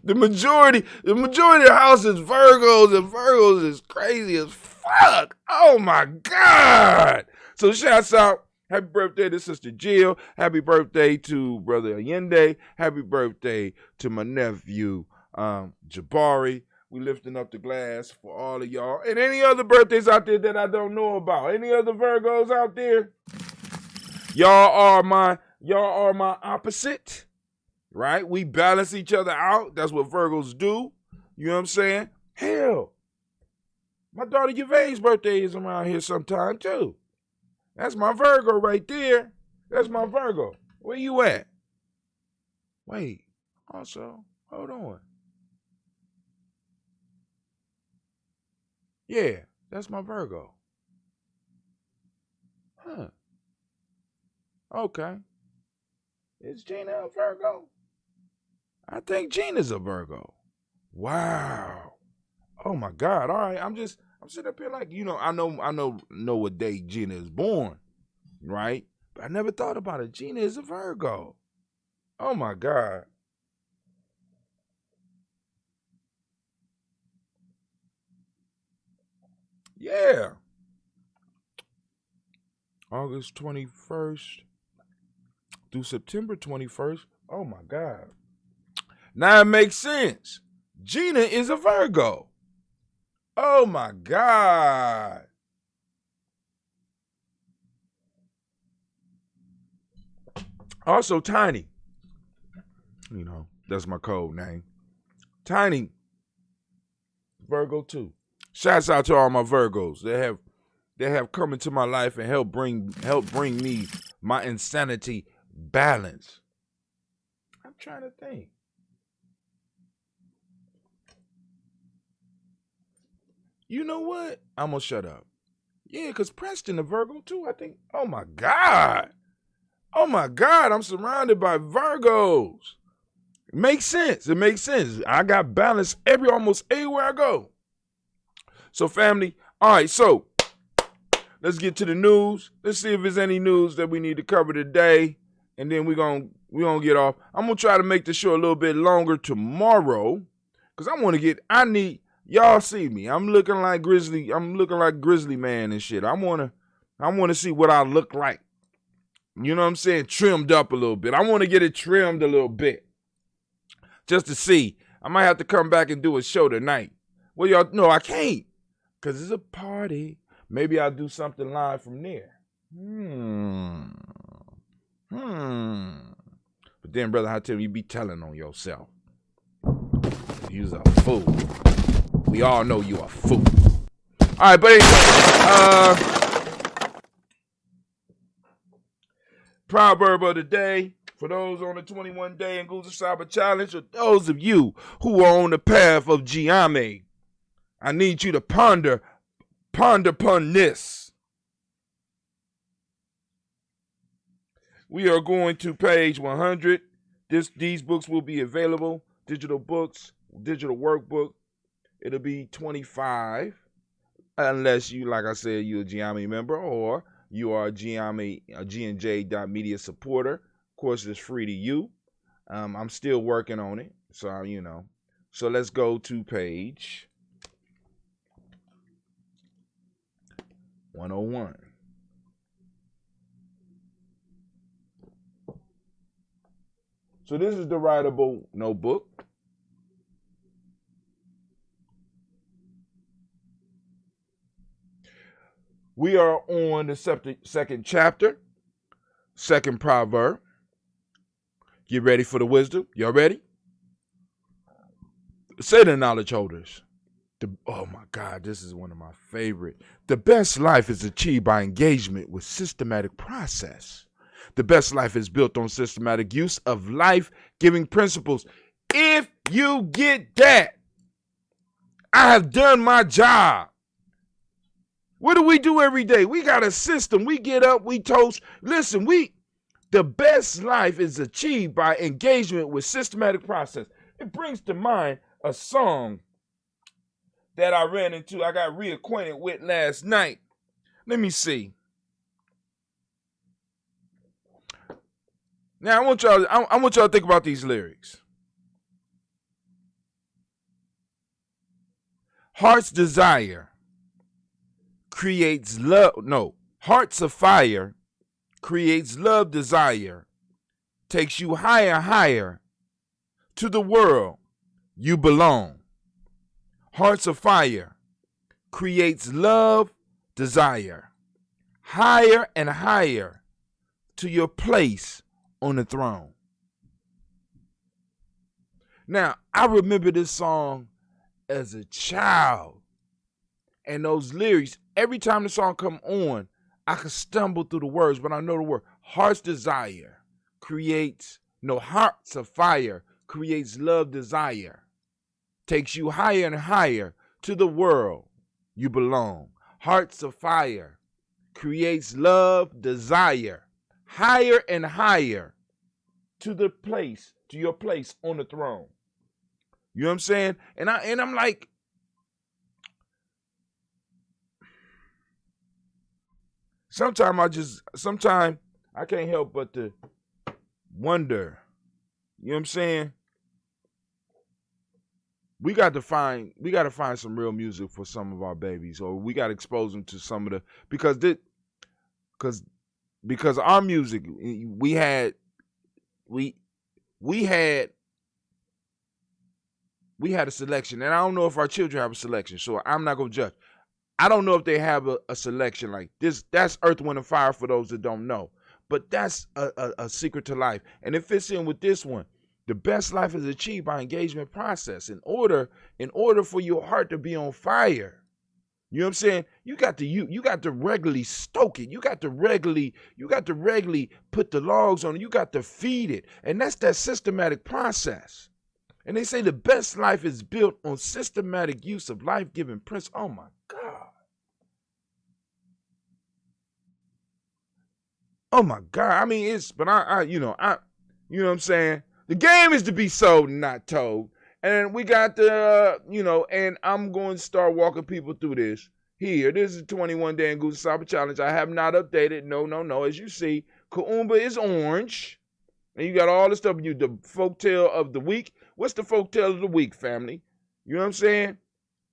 The majority of the house is Virgos, and Virgos is crazy as fuck. Oh my God. So shouts out. Happy birthday to Sister Jill. Happy birthday to Brother Allende. Happy birthday to my nephew, Jabari. We lifting up the glass for all of y'all. And any other birthdays out there that I don't know about. Any other Virgos out there? Y'all are my opposite. Right? We balance each other out. That's what Virgos do. You know what I'm saying? Hell, my daughter Yvaine's birthday is around here sometime too. That's my Virgo right there. That's my Virgo. Where you at? Wait. Also, hold on. Yeah, that's my Virgo. Huh. Okay. Is Gina a Virgo? I think Gina's a Virgo. Wow. Oh my God. All right. I'm sitting up here like, I know what day Gina is born, right? But I never thought about it. Gina is a Virgo. Oh my God. Yeah. August 21st through September 21st. Oh my God. Now it makes sense. Gina is a Virgo. Oh my God. Also, Tiny. You know, that's my code name. Tiny, Virgo too. Shouts out to all my Virgos. They have come into my life and help bring me my insanity balance. I'm trying to think. You know what? I'm gonna shut up. Yeah, because Preston, the Virgo too, I think. Oh my God. Oh my God, I'm surrounded by Virgos. It makes sense. It makes sense. I got balance almost everywhere I go. So family, all right, so let's get to the news. Let's see if there's any news that we need to cover today. And then we're gonna get off. I'm gonna try to make the show a little bit longer tomorrow. Cause y'all see me. I'm looking like Grizzly Man and shit. I wanna see what I look like. You know what I'm saying? Trimmed up a little bit. I want to get it trimmed a little bit. Just to see. I might have to come back and do a show tonight. Well, y'all, no, I can't. Because it's a party. Maybe I'll do something live from there. But then, brother, I tell you be telling on yourself. You's a fool. We all know you a fool. All right, but anyway, proverb of the day for those on the 21-day and Nguzo Cyber Challenge, or those of you who are on the path of Gye-Nyame, I need you to ponder upon this. We are going to page 100. These books will be available, digital books, digital workbook. It'll be $25, unless you, like I said, you're a Gye-Nyame member or you are a GNJMedia supporter. Of course, it's free to you. I'm still working on it, so you know. So let's go to page 101. So this is the writable notebook. We are on the second chapter, second proverb. Get ready for the wisdom. Y'all ready? Say the knowledge holders. Oh my God, this is one of my favorite. The best life is achieved by engagement with systematic process. The best life is built on systematic use of life-giving principles. If you get that, I have done my job. What do we do every day? We got a system. We get up, we toast. Listen, the best life is achieved by engagement with systematic process. It brings to mind a song that I got reacquainted with last night. Let me see. Now I want y'all to think about these lyrics. Heart's desire creates love. No, hearts of fire creates love desire, takes you higher, higher to the world you belong. Hearts of fire creates love desire, higher and higher to your place on the throne. Now, I remember this song as a child. And those lyrics, every time the song come on, I could stumble through the words, but I know the word. Heart's desire hearts of fire creates love desire, takes you higher and higher to the world you belong. Hearts of fire creates love desire, higher and higher to your place on the throne. You know what I'm saying? And I'm like, sometimes I can't help but to wonder, you know what I'm saying? We got to find some real music for some of our babies, or we got to expose them to some of the, because our music, we had we had a selection, and I don't know if our children have a selection, so I'm not going to judge. I don't know if they have a selection like this. That's Earth, Wind, and Fire for those that don't know. But that's a secret to life. And it fits in with this one. The best life is achieved by engagement process. In order for your heart to be on fire, you know what I'm saying? You got to regularly stoke it. You got to regularly put the logs on it. You got to feed it. And that's that systematic process. And they say the best life is built on systematic use of life-giving principles. Oh my God. Oh my God. I mean, you know what I'm saying? The game is to be sold and not told. And we got and I'm going to start walking people through this. Here, this is 21 Day and Goose Supper Challenge. I have not updated. No. As you see, Kuumba is orange. And you got all the stuff. The folktale of the week. What's the folktale of the week, family? You know what I'm saying?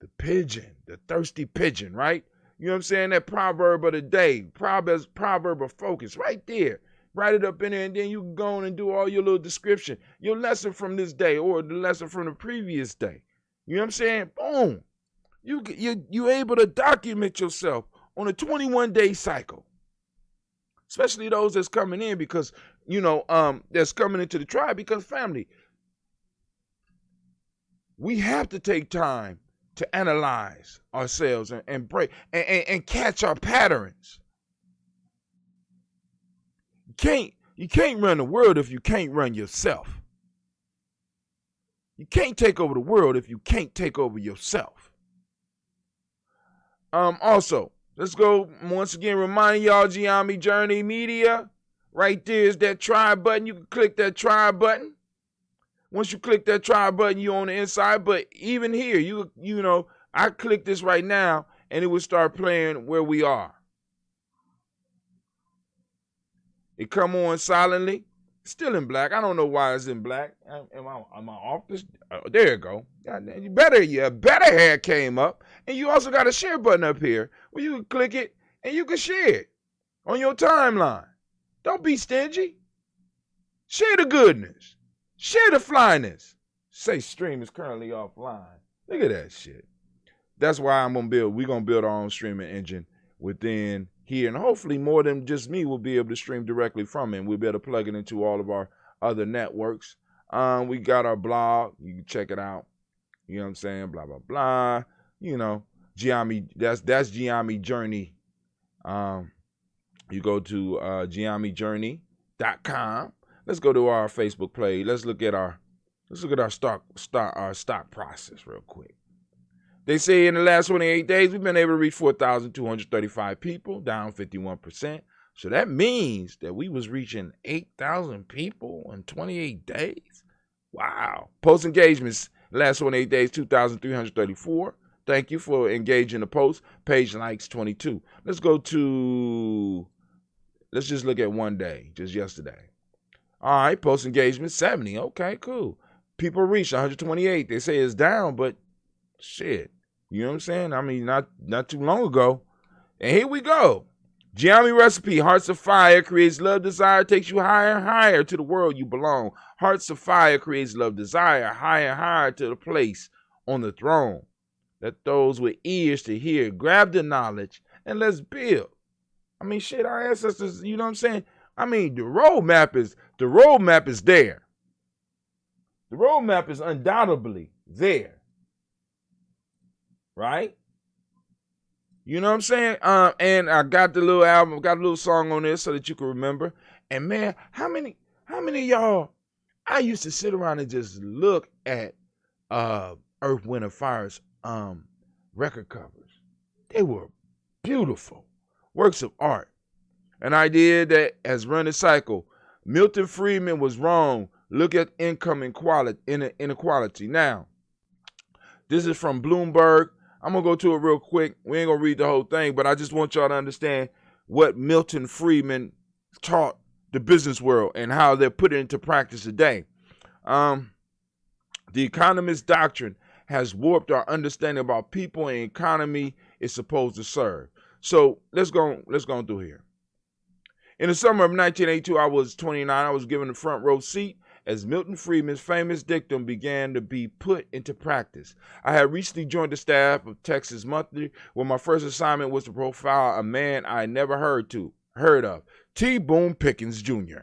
The pigeon, the thirsty pigeon, right? You know what I'm saying? That proverb of the day, proverb of focus, right there. Write it up in there, and then you can go on and do all your little description, your lesson from this day or the lesson from the previous day. You know what I'm saying? Boom. You're able to document yourself on a 21-day cycle. Especially those that's coming in because, that's coming into the tribe because family, we have to take time to analyze ourselves and break and catch our patterns. You can't run the world if you can't run yourself. You can't take over the world if you can't take over yourself. Also, let's go once again, reminding y'all, GNJMedia. Right there is that try button. You can click that try button. Once you click that try button, you're on the inside. But even here, I click this right now, and it will start playing where we are. It come on silently. Still in black. I don't know why it's in black. Am I off this? Oh, there you go. You better hair came up. And you also got a share button up here where you can click it and you can share it on your timeline. Don't be stingy. Share the goodness. Share the flyness. Say stream is currently offline. Look at that shit. That's why we're going to build our own streaming engine within here. And hopefully more than just me will be able to stream directly from it. And we'll be able to plug it into all of our other networks. We got our blog. You can check it out. You know what I'm saying? Blah, blah, blah. Gye-Nyame, that's Gye-Nyame Journey. You go to GNJMedia.com. Let's go to our Facebook page. Let's look at our stock process real quick. They say in the last 28 days, we've been able to reach 4,235 people, down 51%. So that means that we was reaching 8,000 people in 28 days. Wow. Post engagements, last 28 days, 2,334. Thank you for engaging the post. Page likes 22. Let's just look at one day, just yesterday. All right, post engagement 70. Okay, cool. People reached 128. They say it's down, but shit. You know what I'm saying? I mean, not too long ago. And here we go. Gye-Nyame recipe, Hearts of Fire creates love, desire, takes you higher and higher to the world you belong. Hearts of Fire creates love, desire, higher and higher to the place on the throne. Let those with ears to hear grab the knowledge and let's build. I mean, shit, our ancestors, you know what I'm saying? I mean, the roadmap is there. The roadmap is undoubtedly there. Right? You know what I'm saying? And I got the little album, got a little song on there so that you can remember. And man, how many of y'all, I used to sit around and just look at Earth, Wind, and Fire's record covers. They were beautiful works of art. An idea that has run a cycle. Milton Friedman was wrong. Look at income inequality. Now, this is from Bloomberg. I'm going to go to it real quick. We ain't going to read the whole thing, but I just want y'all to understand what Milton Friedman taught the business world and how they're put it into practice today. The economist doctrine has warped our understanding about people and economy is supposed to serve. So let's go through here. In the summer of 1982, I was 29. I was given a front row seat as Milton Friedman's famous dictum began to be put into practice. I had recently joined the staff of Texas Monthly, where my first assignment was to profile a man I had never heard of, T. Boone Pickens Jr.,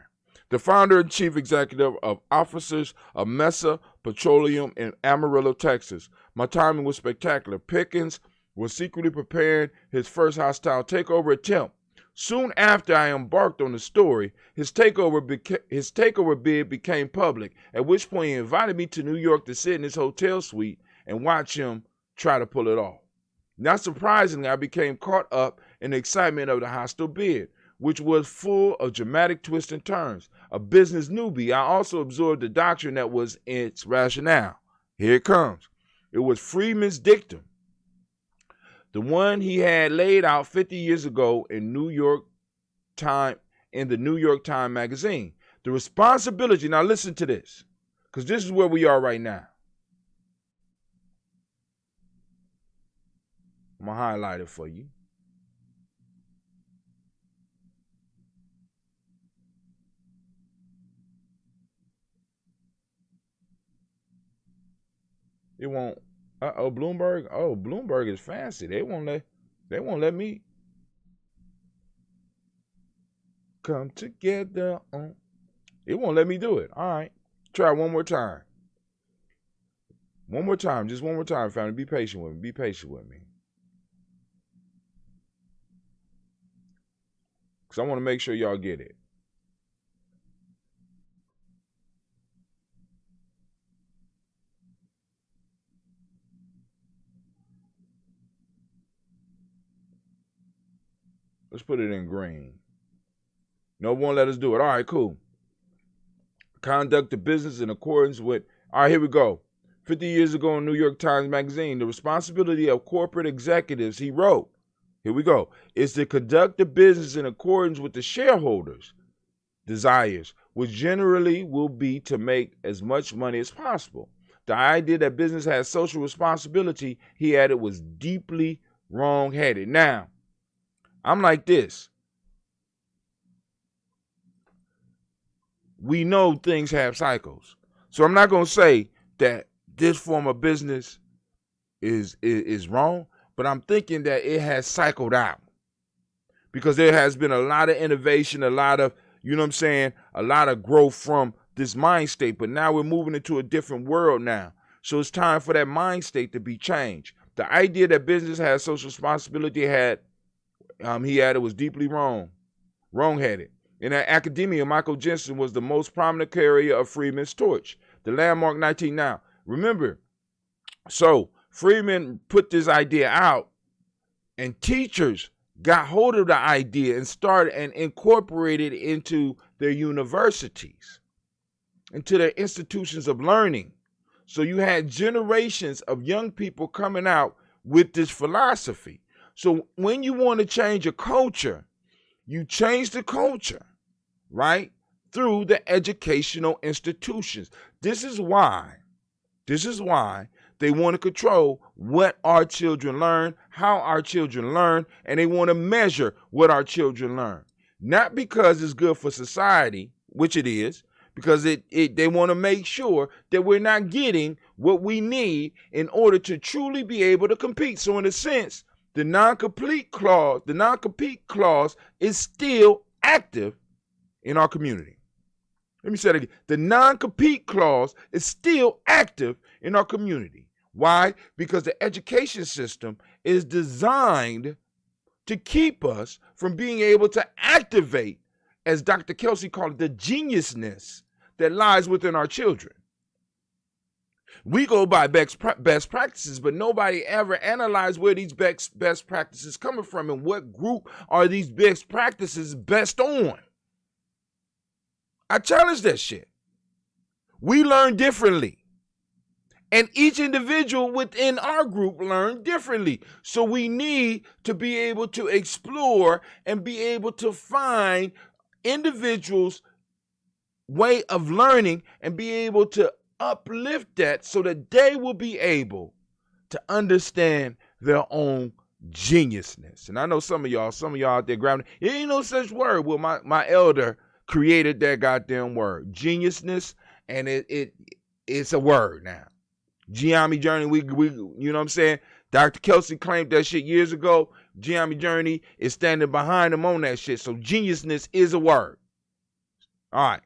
the founder and chief executive of Officers of Mesa Petroleum in Amarillo, Texas. My timing was spectacular. Pickens was secretly preparing his first hostile takeover attempt. Soon after I embarked on the story, his takeover bid became public, at which point he invited me to New York to sit in his hotel suite and watch him try to pull it off. Not surprisingly, I became caught up in the excitement of the hostile bid, which was full of dramatic twists and turns. A business newbie, I also absorbed the doctrine that was its rationale. Here it comes. It was Friedman's dictum, the one he had laid out 50 years ago in the New York Times magazine. The responsibility, now listen to this, because this is where we are right now. I'm going to highlight it for you. It won't. Bloomberg. Oh, Bloomberg is fancy. They won't let me come together on. It won't let me do it. All right. Try one more time. One more time. Just one more time, family. Be patient with me. Be patient with me. Because I want to make sure y'all get it. Let's put it in green. No, won't let us do it. All right, cool. Conduct the business in accordance with. All right, here we go. 50 years ago in New York Times magazine, the responsibility of corporate executives, he wrote, here we go, is to conduct the business in accordance with the shareholders' desires, which generally will be to make as much money as possible. The idea that business has social responsibility, he added, was deeply wrong-headed. Now, I'm like this. We know things have cycles. So I'm not going to say that this form of business is wrong, but I'm thinking that it has cycled out because there has been a lot of innovation, a lot of, you know what I'm saying, a lot of growth from this mind state. But now we're moving into a different world now. So it's time for that mind state to be changed. The idea that business has social responsibility he added was deeply wrong-headed. In academia, Michael Jensen was the most prominent carrier of Friedman's torch, the landmark 19 Now. Remember, so Friedman put this idea out, and teachers got hold of the idea and started and incorporated it into their universities, into their institutions of learning. So you had generations of young people coming out with this philosophy. So when you want to change a culture, you change the culture, right? Through the educational institutions. This is why they want to control what our children learn, how our children learn, and they want to measure what our children learn. Not because it's good for society, which it is, because they want to make sure that we're not getting what we need in order to truly be able to compete. So in a sense, the non-compete clause is still active in our community. Let me say that again. The non-compete clause is still active in our community. Why? Because the education system is designed to keep us from being able to activate, as Dr. Kelsey called it, the geniusness that lies within our children. We go by best practices, but nobody ever analyzed where these best practices coming from and what group are these best practices best on. I challenge that shit. We learn differently. And each individual within our group learn differently. So we need to be able to explore and be able to find individuals' way of learning and be able to uplift that so that they will be able to understand their own geniusness. And I know some of y'all out there grabbing, ain't no such word. Well, my elder created that goddamn word, geniusness, and it's a word now. Gye-Nyame journey, we you know what I'm saying? Dr. Kelsey claimed that shit years ago. Gye-Nyame journey is standing behind him on that shit. So geniusness is a word. All right.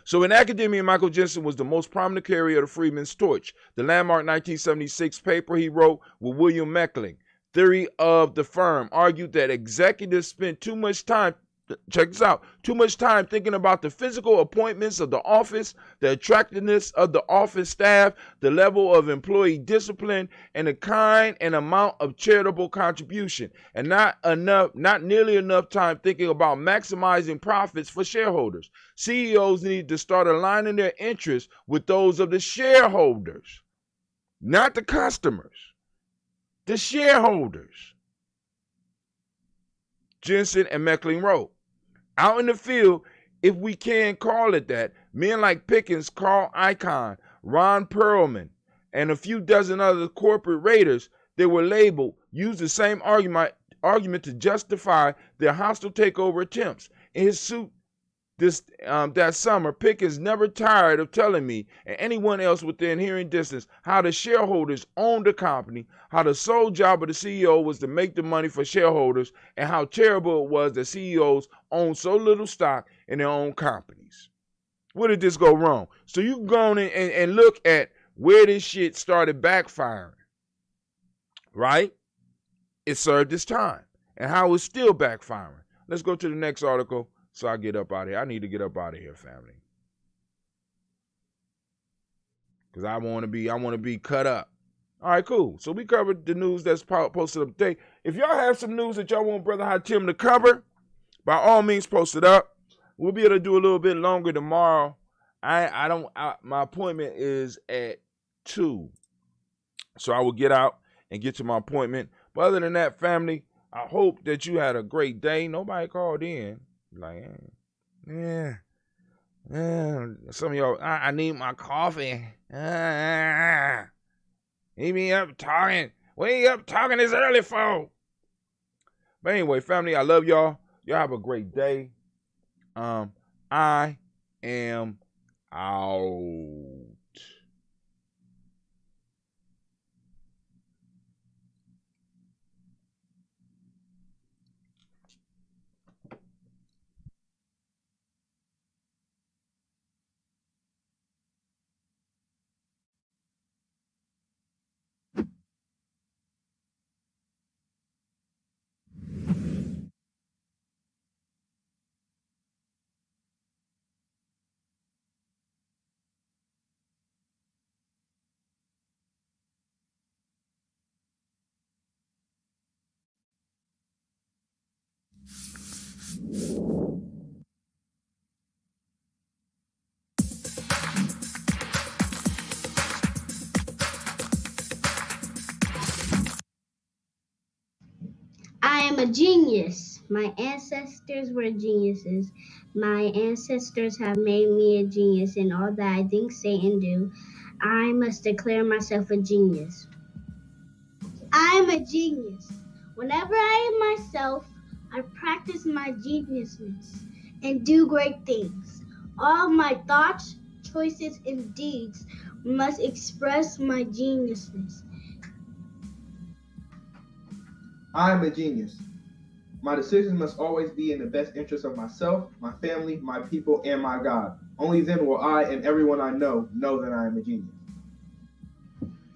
So in academia, Michael Jensen was the most prominent carrier of the Freedmen's Torch. The landmark 1976 paper he wrote with William Meckling, Theory of the Firm, argued that executives spent too much time, check this out, too much time thinking about the physical appointments of the office, the attractiveness of the office staff, the level of employee discipline, and the kind and amount of charitable contribution, and not nearly enough time thinking about maximizing profits for shareholders. CEOs need to start aligning their interests with those of the shareholders, not the customers, the shareholders. Jensen and Meckling wrote, out in the field, if we can call it that, men like Pickens, Carl Icahn, Ron Perlman, and a few dozen other corporate raiders that were labeled used the same argument to justify their hostile takeover attempts. In his suit that summer, Pickens never tired of telling me and anyone else within hearing distance how the shareholders owned the company, how the sole job of the CEO was to make the money for shareholders, and how terrible it was that CEOs owned so little stock in their own companies. Where did this go wrong? So you can go on and look at where this shit started backfiring, right? It served its time, and how it's still backfiring. Let's go to the next article. So I get up out of here. I need to get up out of here, family. Because I want to be cut up. All right, cool. So we covered the news that's posted up today. If y'all have some news that y'all want Brother Hatim to cover, by all means, post it up. We'll be able to do a little bit longer tomorrow. My appointment is at 2. So I will get out and get to my appointment. But other than that, family, I hope that you had a great day. Nobody called in. Like, some of y'all, I need my coffee. He be up talking. What are you up talking this early for? But anyway, family, I love y'all. Y'all have a great day. I am out. I am a genius. My ancestors were geniuses. My ancestors have made me a genius in all that I think, say, and do. I must declare myself a genius. I am a genius. Whenever I am myself, I practice my geniusness and do great things. All my thoughts, choices, and deeds must express my geniusness. I am a genius. My decisions must always be in the best interest of myself, my family, my people, and my God. Only then will I and everyone I know that I am a genius.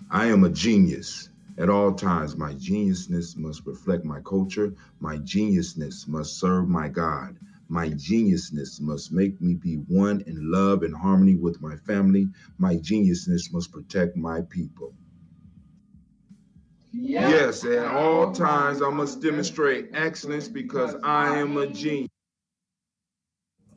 I am a genius. At all times, my geniusness must reflect my culture. My geniusness must serve my God. My geniusness must make me be one in love and harmony with my family. My geniusness must protect my people. Yes, at all times I must demonstrate excellence because I am a genius.